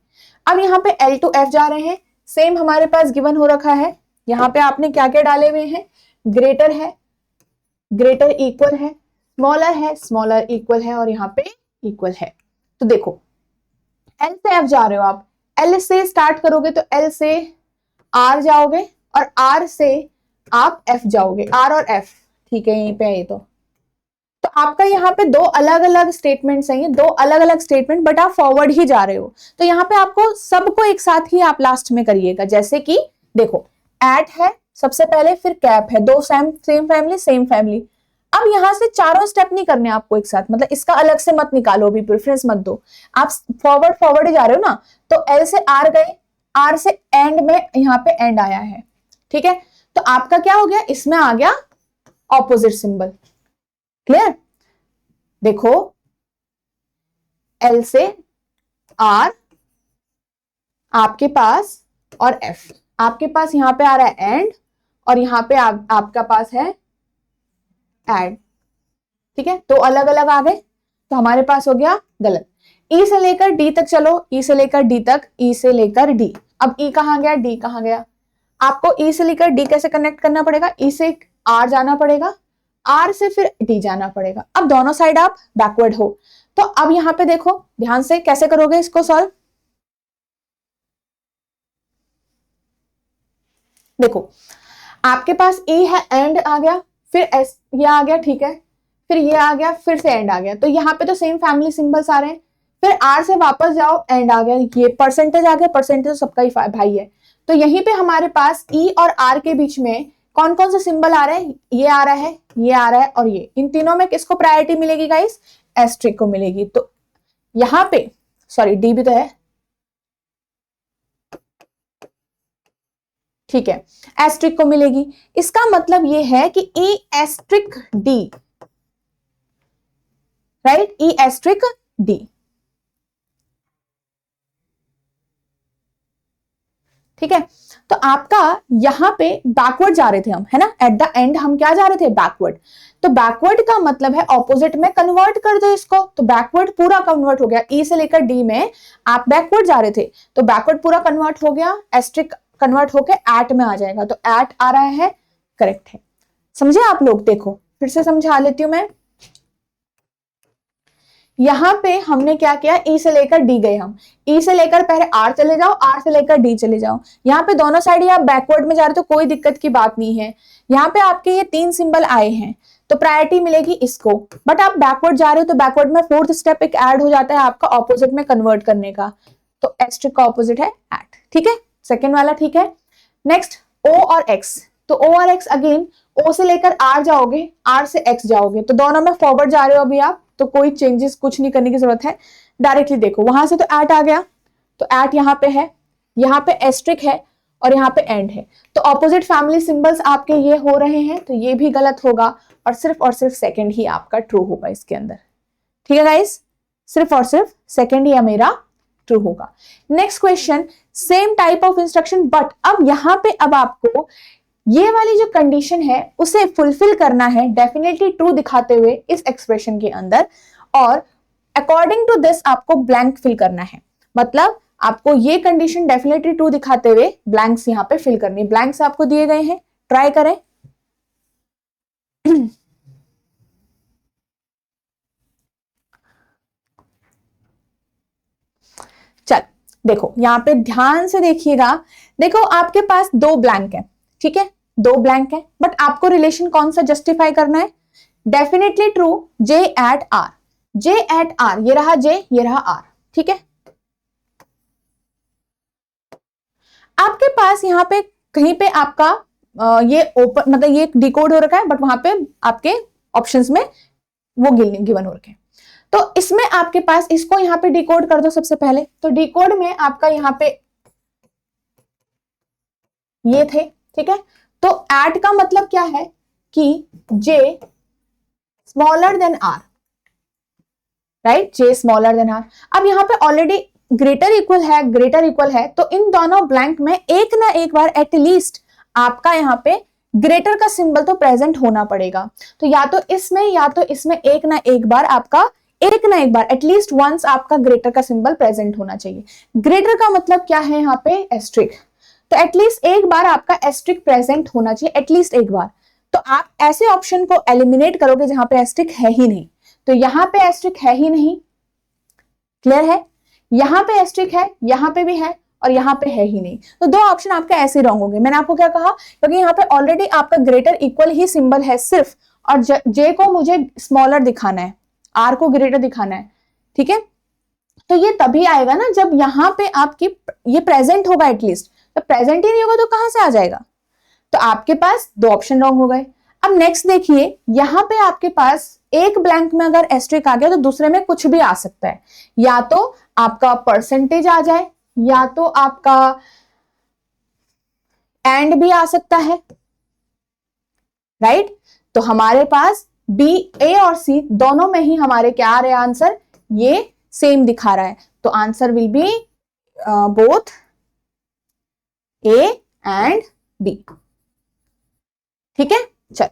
अब यहाँ पे L to F जा रहे हैं, सेम हमारे पास गिवन हो रखा है। यहाँ पे आपने क्या क्या डाले हुए हैं? ग्रेटर है, ग्रेटर इक्वल है, स्मॉलर है, स्मॉलर इक्वल है, और यहाँ पे इक्वल है। तो देखो L से F जा रहे हो आप, L से स्टार्ट करोगे तो L से R जाओगे और R से आप F जाओगे, R और F, ठीक है, यहीं पे है ये। तो आपका यहाँ पे दो अलग अलग स्टेटमेंट्स हैं, ये दो अलग अलग स्टेटमेंट, बट आप फॉरवर्ड ही जा रहे हो, तो यहाँ पे आपको सबको एक साथ ही आप लास्ट में करिएगा। जैसे कि देखो एट है सबसे पहले, फिर कैप है, दो सेम फैमिली सेम फैमिली। अब यहाँ से चारों स्टेप नहीं करने आपको एक साथ, मतलब इसका अलग से मत निकालो, अभी प्रेफरेंस मत दो, आप फॉरवर्ड ही जा रहे हो ना। तो एल से आर गए, आर से एंड में यहाँ पे एंड आया है, ठीक है, तो आपका क्या हो गया? इसमें आ गया ऑपोजिट सिंबल। क्लियर? देखो L से R आपके पास और F आपके पास यहाँ पे आ रहा है एंड, और यहाँ पे आपका पास है एड, ठीक है, तो अलग अलग आ गए, तो हमारे पास हो गया गलत। E से लेकर D तक चलो, E से लेकर D तक, E से लेकर D। अब E कहाँ गया? D कहाँ गया? आपको E से लेकर D कैसे कनेक्ट करना पड़ेगा? E से R जाना पड़ेगा, R से फिर D जाना पड़ेगा। अब दोनों साइड आप बैकवर्ड हो, तो अब यहाँ पे देखो ध्यान से कैसे करोगे इसको सॉल्व। देखो आपके पास E है, एंड आ गया, फिर S ये आ गया, ठीक है, फिर ये आ गया, फिर से एंड आ गया, तो यहाँ पे तो सेम फैमिली सिंबल्स आ रहे हैं। फिर R से वापस जाओ, एंड आ गया, ये परसेंटेज आ गया, परसेंटेज तो सबका ही भाई है। तो यहीं पे हमारे पास E और R के बीच में कौन कौन से सिंबल आ रहे हैं? ये आ रहा है, ये आ रहा है, और ये, इन तीनों में किसको प्रायोरिटी मिलेगी गाइस? एस्ट्रिक को मिलेगी। तो यहाँ पे सॉरी D भी तो है, ठीक है, एस्ट्रिक को मिलेगी। इसका मतलब ये है कि E asterisk D, right, E asterisk D, ठीक है। तो आपका यहाँ पे बैकवर्ड जा रहे थे हम, है ना, एट द एंड हम क्या जा रहे थे? बैकवर्ड। तो बैकवर्ड का मतलब है ऑपोजिट में कन्वर्ट कर दो इसको, तो बैकवर्ड पूरा कन्वर्ट हो गया। ई से लेकर डी में आप बैकवर्ड जा रहे थे, तो बैकवर्ड पूरा कन्वर्ट हो गया, एस्ट्रिक कन्वर्ट होके एट में आ जाएगा, तो एट आ रहा है, करेक्ट है। समझे आप लोग? देखो फिर से समझा लेती हूं मैं। यहाँ पे हमने क्या किया, ई से लेकर डी गए हम, ई से लेकर पहले आर चले जाओ, आर से लेकर डी चले जाओ। यहाँ पे दोनों साइड आप बैकवर्ड में जा रहे हो तो कोई दिक्कत की बात नहीं है। यहाँ पे आपके ये 3 सिंबल आए हैं तो प्रायोरिटी मिलेगी इसको, बट आप बैकवर्ड जा रहे हो तो बैकवर्ड में 4th स्टेप एक ऐड हो जाता है आपका ऑपोजिट में कन्वर्ट करने का, तो एस्ट्रिक का ऑपोजिट है एट, ठीक है, सेकेंड वाला, ठीक है। नेक्स्ट ओ और एक्स, तो ओ और एक्स अगेन ओ से लेकर आर जाओगे, आर से एक्स जाओगे, तो दोनों में फॉरवर्ड जा रहे हो अभी आप, तो कोई चेंजेस कुछ नहीं करने की जरूरत है, डायरेक्टली देखो वहां से तो एट आ गया, तो एट यहाँ पे है, यहाँ पे एस्ट्रिक है और यहाँ पे एंड है, तो ऑपोजिट फैमिली सिंबल्स आपके ये हो रहे हैं, तो ये भी गलत होगा और सिर्फ सेकंड ही आपका ट्रू होगा इसके अंदर, ठीक है गाइस, सिर्फ और सिर्फ सेकंड ही मेरा ट्रू होगा। Next question, same type of instruction but अब यहाँ पे अब आपको ये वाली जो कंडीशन है उसे फुलफिल करना है डेफिनेटली ट्रू दिखाते हुए इस एक्सप्रेशन के अंदर, और अकॉर्डिंग टू दिस आपको ब्लैंक फिल करना है, मतलब आपको ये कंडीशन डेफिनेटली ट्रू दिखाते हुए ब्लैंक्स यहाँ पे फिल करनी है। ब्लैंक्स आपको दिए गए हैं, ट्राई करें। चल देखो यहाँ पे ध्यान से देखिएगा, देखो आपके पास 2 ब्लैंक है, ठीक है, 2 ब्लैंक है, बट आपको रिलेशन कौन सा जस्टिफाई करना है, definitely true J at R, J at R, ये रहा जे, ये रहा आर, ठीक है। आपके पास यहाँ पे कहीं पे आपका ये ओपन मतलब ये डिकोड हो रखा है, बट वहां पे आपके ऑप्शंस में वो गिवन हो रखे हैं, तो इसमें आपके पास इसको यहाँ पे डिकोड कर दो सबसे पहले, तो डिकोड में आपका यहाँ पे ये थे, ठीक है, तो एट का मतलब क्या है कि J smaller than R, right, J smaller than R. अब यहाँ पे ऑलरेडी ग्रेटर इक्वल है, ग्रेटर इक्वल है, तो इन दोनों ब्लैंक में एक ना एक बार एटलीस्ट आपका यहाँ पे ग्रेटर का सिंबल तो प्रेजेंट होना पड़ेगा, तो या तो इसमें एक ना एक बार आपका, एक ना एक बार एटलीस्ट वंस आपका ग्रेटर का सिंबल प्रेजेंट होना चाहिए। ग्रेटर का मतलब क्या है यहाँ पे, एस्ट्रिक, तो एटलीस्ट एक बार आपका एस्ट्रिक प्रेजेंट होना चाहिए, एटलीस्ट एक बार। तो आप ऐसे ऑप्शन को एलिमिनेट करोगे जहां पे एस्ट्रिक है ही नहीं, तो यहां पे एस्ट्रिक है ही नहीं, क्लियर है, यहां पे एस्ट्रिक है, यहां पे भी है और यहां पे है ही नहीं, तो 2 ऑप्शन आपके ऐसे रॉन्ग होंगे। मैंने आपको क्या कहा, क्योंकि यहाँ पे ऑलरेडी आपका ग्रेटर इक्वल ही सिंबल है सिर्फ, और जे को मुझे स्मॉलर दिखाना है, आर को ग्रेटर दिखाना है, ठीक है, तो ये तभी आएगा ना जब यहाँ पे आपकी ये प्रेजेंट होगा एटलीस्ट, तो प्रेजेंट ही नहीं होगा तो कहां से आ जाएगा, तो आपके पास 2 ऑप्शन रॉन्ग हो गए। अब नेक्स्ट देखिए, यहां पे आपके पास एक ब्लैंक में अगर एस्ट्रिक आ गया तो दूसरे में कुछ भी आ सकता है, या तो आपका परसेंटेज आ जाए, या तो आपका एंड भी आ सकता है, राइट, तो हमारे पास बी, ए और सी दोनों में ही हमारे क्या आ रहे हैं आंसर, ये सेम दिखा रहा है, तो answer will be both A and B, ठीक है। चल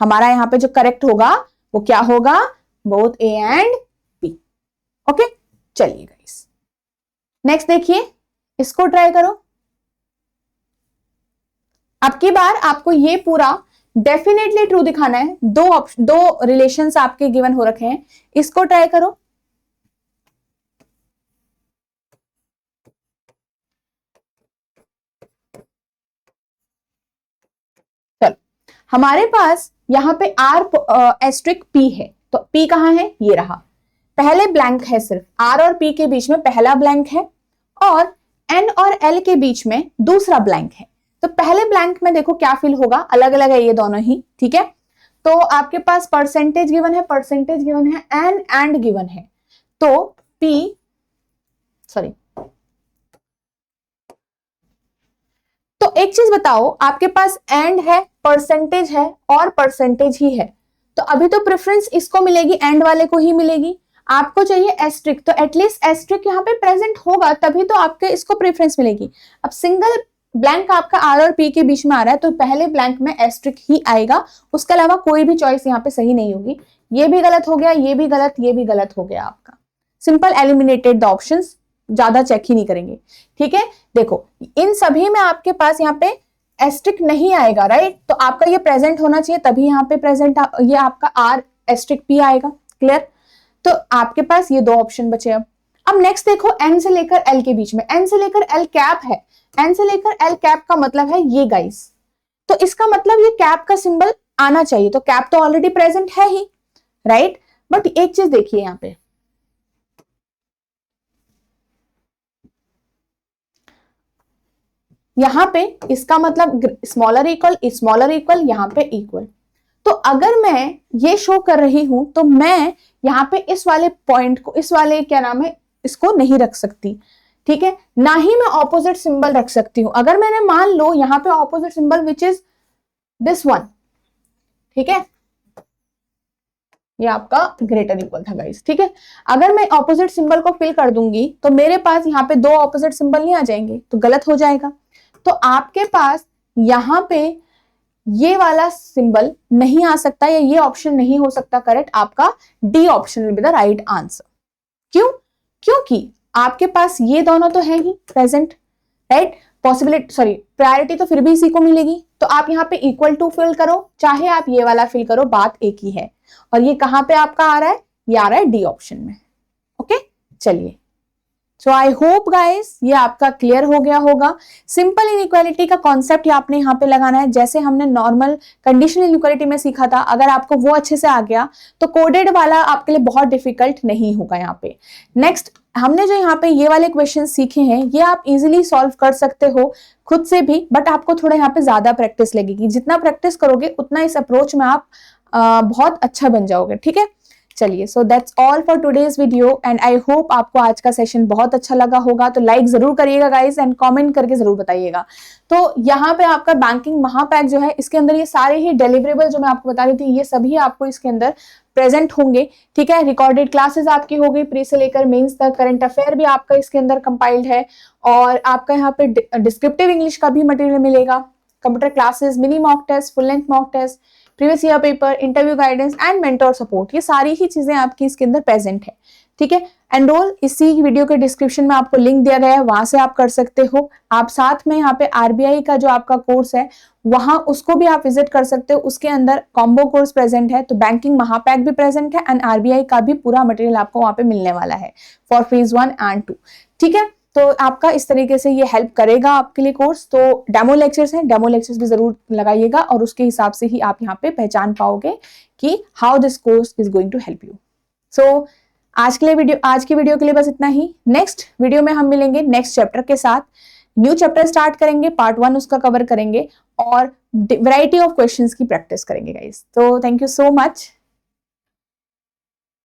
हमारा यहां पे जो करेक्ट होगा वो क्या होगा, both A and B, okay. चलिए गाइस नेक्स्ट देखिए, इसको ट्राई करो। अब की बार आपको ये पूरा डेफिनेटली ट्रू दिखाना है, 2 रिलेशंस आपके गिवन हो रखे हैं, इसको ट्राई करो। चलो हमारे पास यहाँ पे आर एस्ट्रिक पी है, तो पी कहां है, ये रहा, पहले ब्लैंक है, सिर्फ आर और पी के बीच में पहला ब्लैंक है और एन और एल के बीच में दूसरा ब्लैंक है, तो पहले ब्लैंक में देखो क्या फिल होगा, अलग अलग है ये दोनों ही, ठीक है, तो आपके पास परसेंटेज गिवन है, परसेंटेज गिवन है, एंड गिवन है, तो पी सॉरी, तो एक चीज बताओ, आपके पास एंड है, परसेंटेज है और परसेंटेज ही है, तो अभी तो प्रेफरेंस इसको मिलेगी, एंड वाले को ही मिलेगी, आपको चाहिए एस्ट्रिक, तो एटलीस्ट एस्ट्रिक यहाँ पे प्रेजेंट होगा तभी तो आपके इसको प्रेफरेंस मिलेगी। अब सिंगल ब्लैंक आपका आर और पी के बीच में आ रहा है, तो पहले ब्लैंक में एस्ट्रिक ही आएगा, उसके अलावा कोई भी चॉइस यहाँ पे सही नहीं होगी, ये भी गलत हो गया, ये भी गलत, ये भी गलत हो गया आपका, सिंपल एलिमिनेटेड द ऑप्शंस, ज्यादा चेक ही नहीं करेंगे, ठीक है। देखो इन सभी में आपके पास यहाँ पे एस्ट्रिक नहीं आएगा, राइट, तो आपका ये प्रेजेंट होना चाहिए तभी यहाँ पे प्रेजेंट ये आपका आर एस्ट्रिक पी आएगा, क्लियर। तो आपके पास ये दो ऑप्शन बचे। अब नेक्स्ट देखो, एन से लेकर एल के बीच में, एन से लेकर एल कैप है, एन से लेकर एल कैप का मतलब है ये गाइस, तो इसका मतलब ये कैप का सिंबल आना चाहिए, तो कैप तो ऑलरेडी प्रेजेंट है ही, राइट। बट एक चीज देखिए यहां पे, यहां पे इसका मतलब स्मॉलर इक्वल, यहां पे इक्वल। तो अगर मैं ये शो कर रही हूं तो मैं यहाँ पे इस वाले पॉइंट को, इस वाले क्या नाम है, इसको नहीं रख सकती, ठीक है। ना ही मैं ऑपोजिट सिंबल रख सकती हूं। अगर मैंने मान लो यहाँ पे opposite symbol which is this one, ठीक है, ये आपका ग्रेटर इक्वल था गाइस, ठीक है। अगर मैं ऑपोजिट सिंबल को फिल कर दूंगी तो मेरे पास यहाँ पे दो ऑपोजिट सिंबल नहीं आ जाएंगे, तो गलत हो जाएगा। तो आपके पास यहाँ पे ये वाला सिंबल नहीं आ सकता, या ये ऑप्शन नहीं हो सकता करेक्ट, आपका D option will be the right answer. क्यों? क्योंकि आपके पास ये दोनों तो है ही present, right. Possibility sorry priority तो फिर भी इसी को मिलेगी, तो आप यहाँ पे इक्वल टू फिल करो, चाहे आप ये वाला फिल करो, बात एक ही है। और ये कहां पे आपका आ रहा है, ये आ रहा है डी ऑप्शन में। ओके, चलिए, सो आई होप गाइस ये आपका क्लियर हो गया होगा। सिंपल इनइक्वालिटी का कॉन्सेप्ट आपने यहाँ पे लगाना है, जैसे हमने नॉर्मल कंडीशनल इनइक्वालिटी में सीखा था। अगर आपको वो अच्छे से आ गया तो कोडेड वाला आपके लिए बहुत डिफिकल्ट नहीं होगा यहाँ पे। नेक्स्ट, हमने जो यहाँ पे ये वाले क्वेश्चन सीखे हैं, ये आप इजिली सॉल्व कर सकते हो खुद से भी, बट आपको थोड़ा यहाँ पे ज्यादा प्रैक्टिस लगेगी। जितना प्रैक्टिस करोगे उतना इस अप्रोच में आप बहुत अच्छा बन जाओगे, ठीक है। चलिए, so that's all for today's video and I hope आपको आज का सेशन बहुत अच्छा लगा होगा। तो लाइक जरूर करिएगा गाइस एंड कमेंट करके जरूर बताइएगा। तो यहाँ पे आपका बैंकिंग महापैक जो है, इसके अंदर ये सारे ही डिलीवरेबल जो मैं आपको बता रही थी, ये सभी आपको इसके अंदर प्रेजेंट होंगे, ठीक है। रिकॉर्डेड क्लासेस आपकी हो गई प्री से लेकर मेंस तक, करंट अफेयर भी आपका इसके अंदर कंपाइल्ड है, और आपका यहाँ पे डिस्क्रिप्टिव इंग्लिश का भी मटेरियल मिलेगा, computer classes, mini mock test, full length mock test, previous year paper, interview guidance and mentor support, ये सारी ही चीजें आपकी इसके अंदर प्रेजेंट है, ठीक है। एनरोल इसी वीडियो के डिस्क्रिप्शन में आपको लिंक दिया गया है, वहां से आप कर सकते हो। आप साथ में यहाँ पे आरबीआई का जो आपका कोर्स है वहां उसको भी आप विजिट कर सकते हो, उसके अंदर कॉम्बो कोर्स प्रेजेंट है। तो बैंकिंग महापैक भी प्रेजेंट है एंड आरबीआई का भी पूरा मटेरियल आपको वहां पे मिलने वाला है फॉर फेज 1 एंड 2, ठीक है। तो आपका इस तरीके से ये हेल्प करेगा आपके लिए कोर्स। तो डेमो लेक्चर्स हैं, डेमो लेक्चर्स भी जरूर लगाइएगा, और उसके हिसाब से ही आप यहाँ पे पहचान पाओगे कि how this course is going to help you. So आज की वीडियो के लिए बस इतना ही। नेक्स्ट वीडियो में हम मिलेंगे नेक्स्ट चैप्टर के साथ। न्यू चैप्टर स्टार्ट करेंगे, पार्ट 1 उसका कवर करेंगे, और वैरायटी ऑफ क्वेश्चंस की प्रैक्टिस करेंगे गाइस। तो थैंक यू सो मच।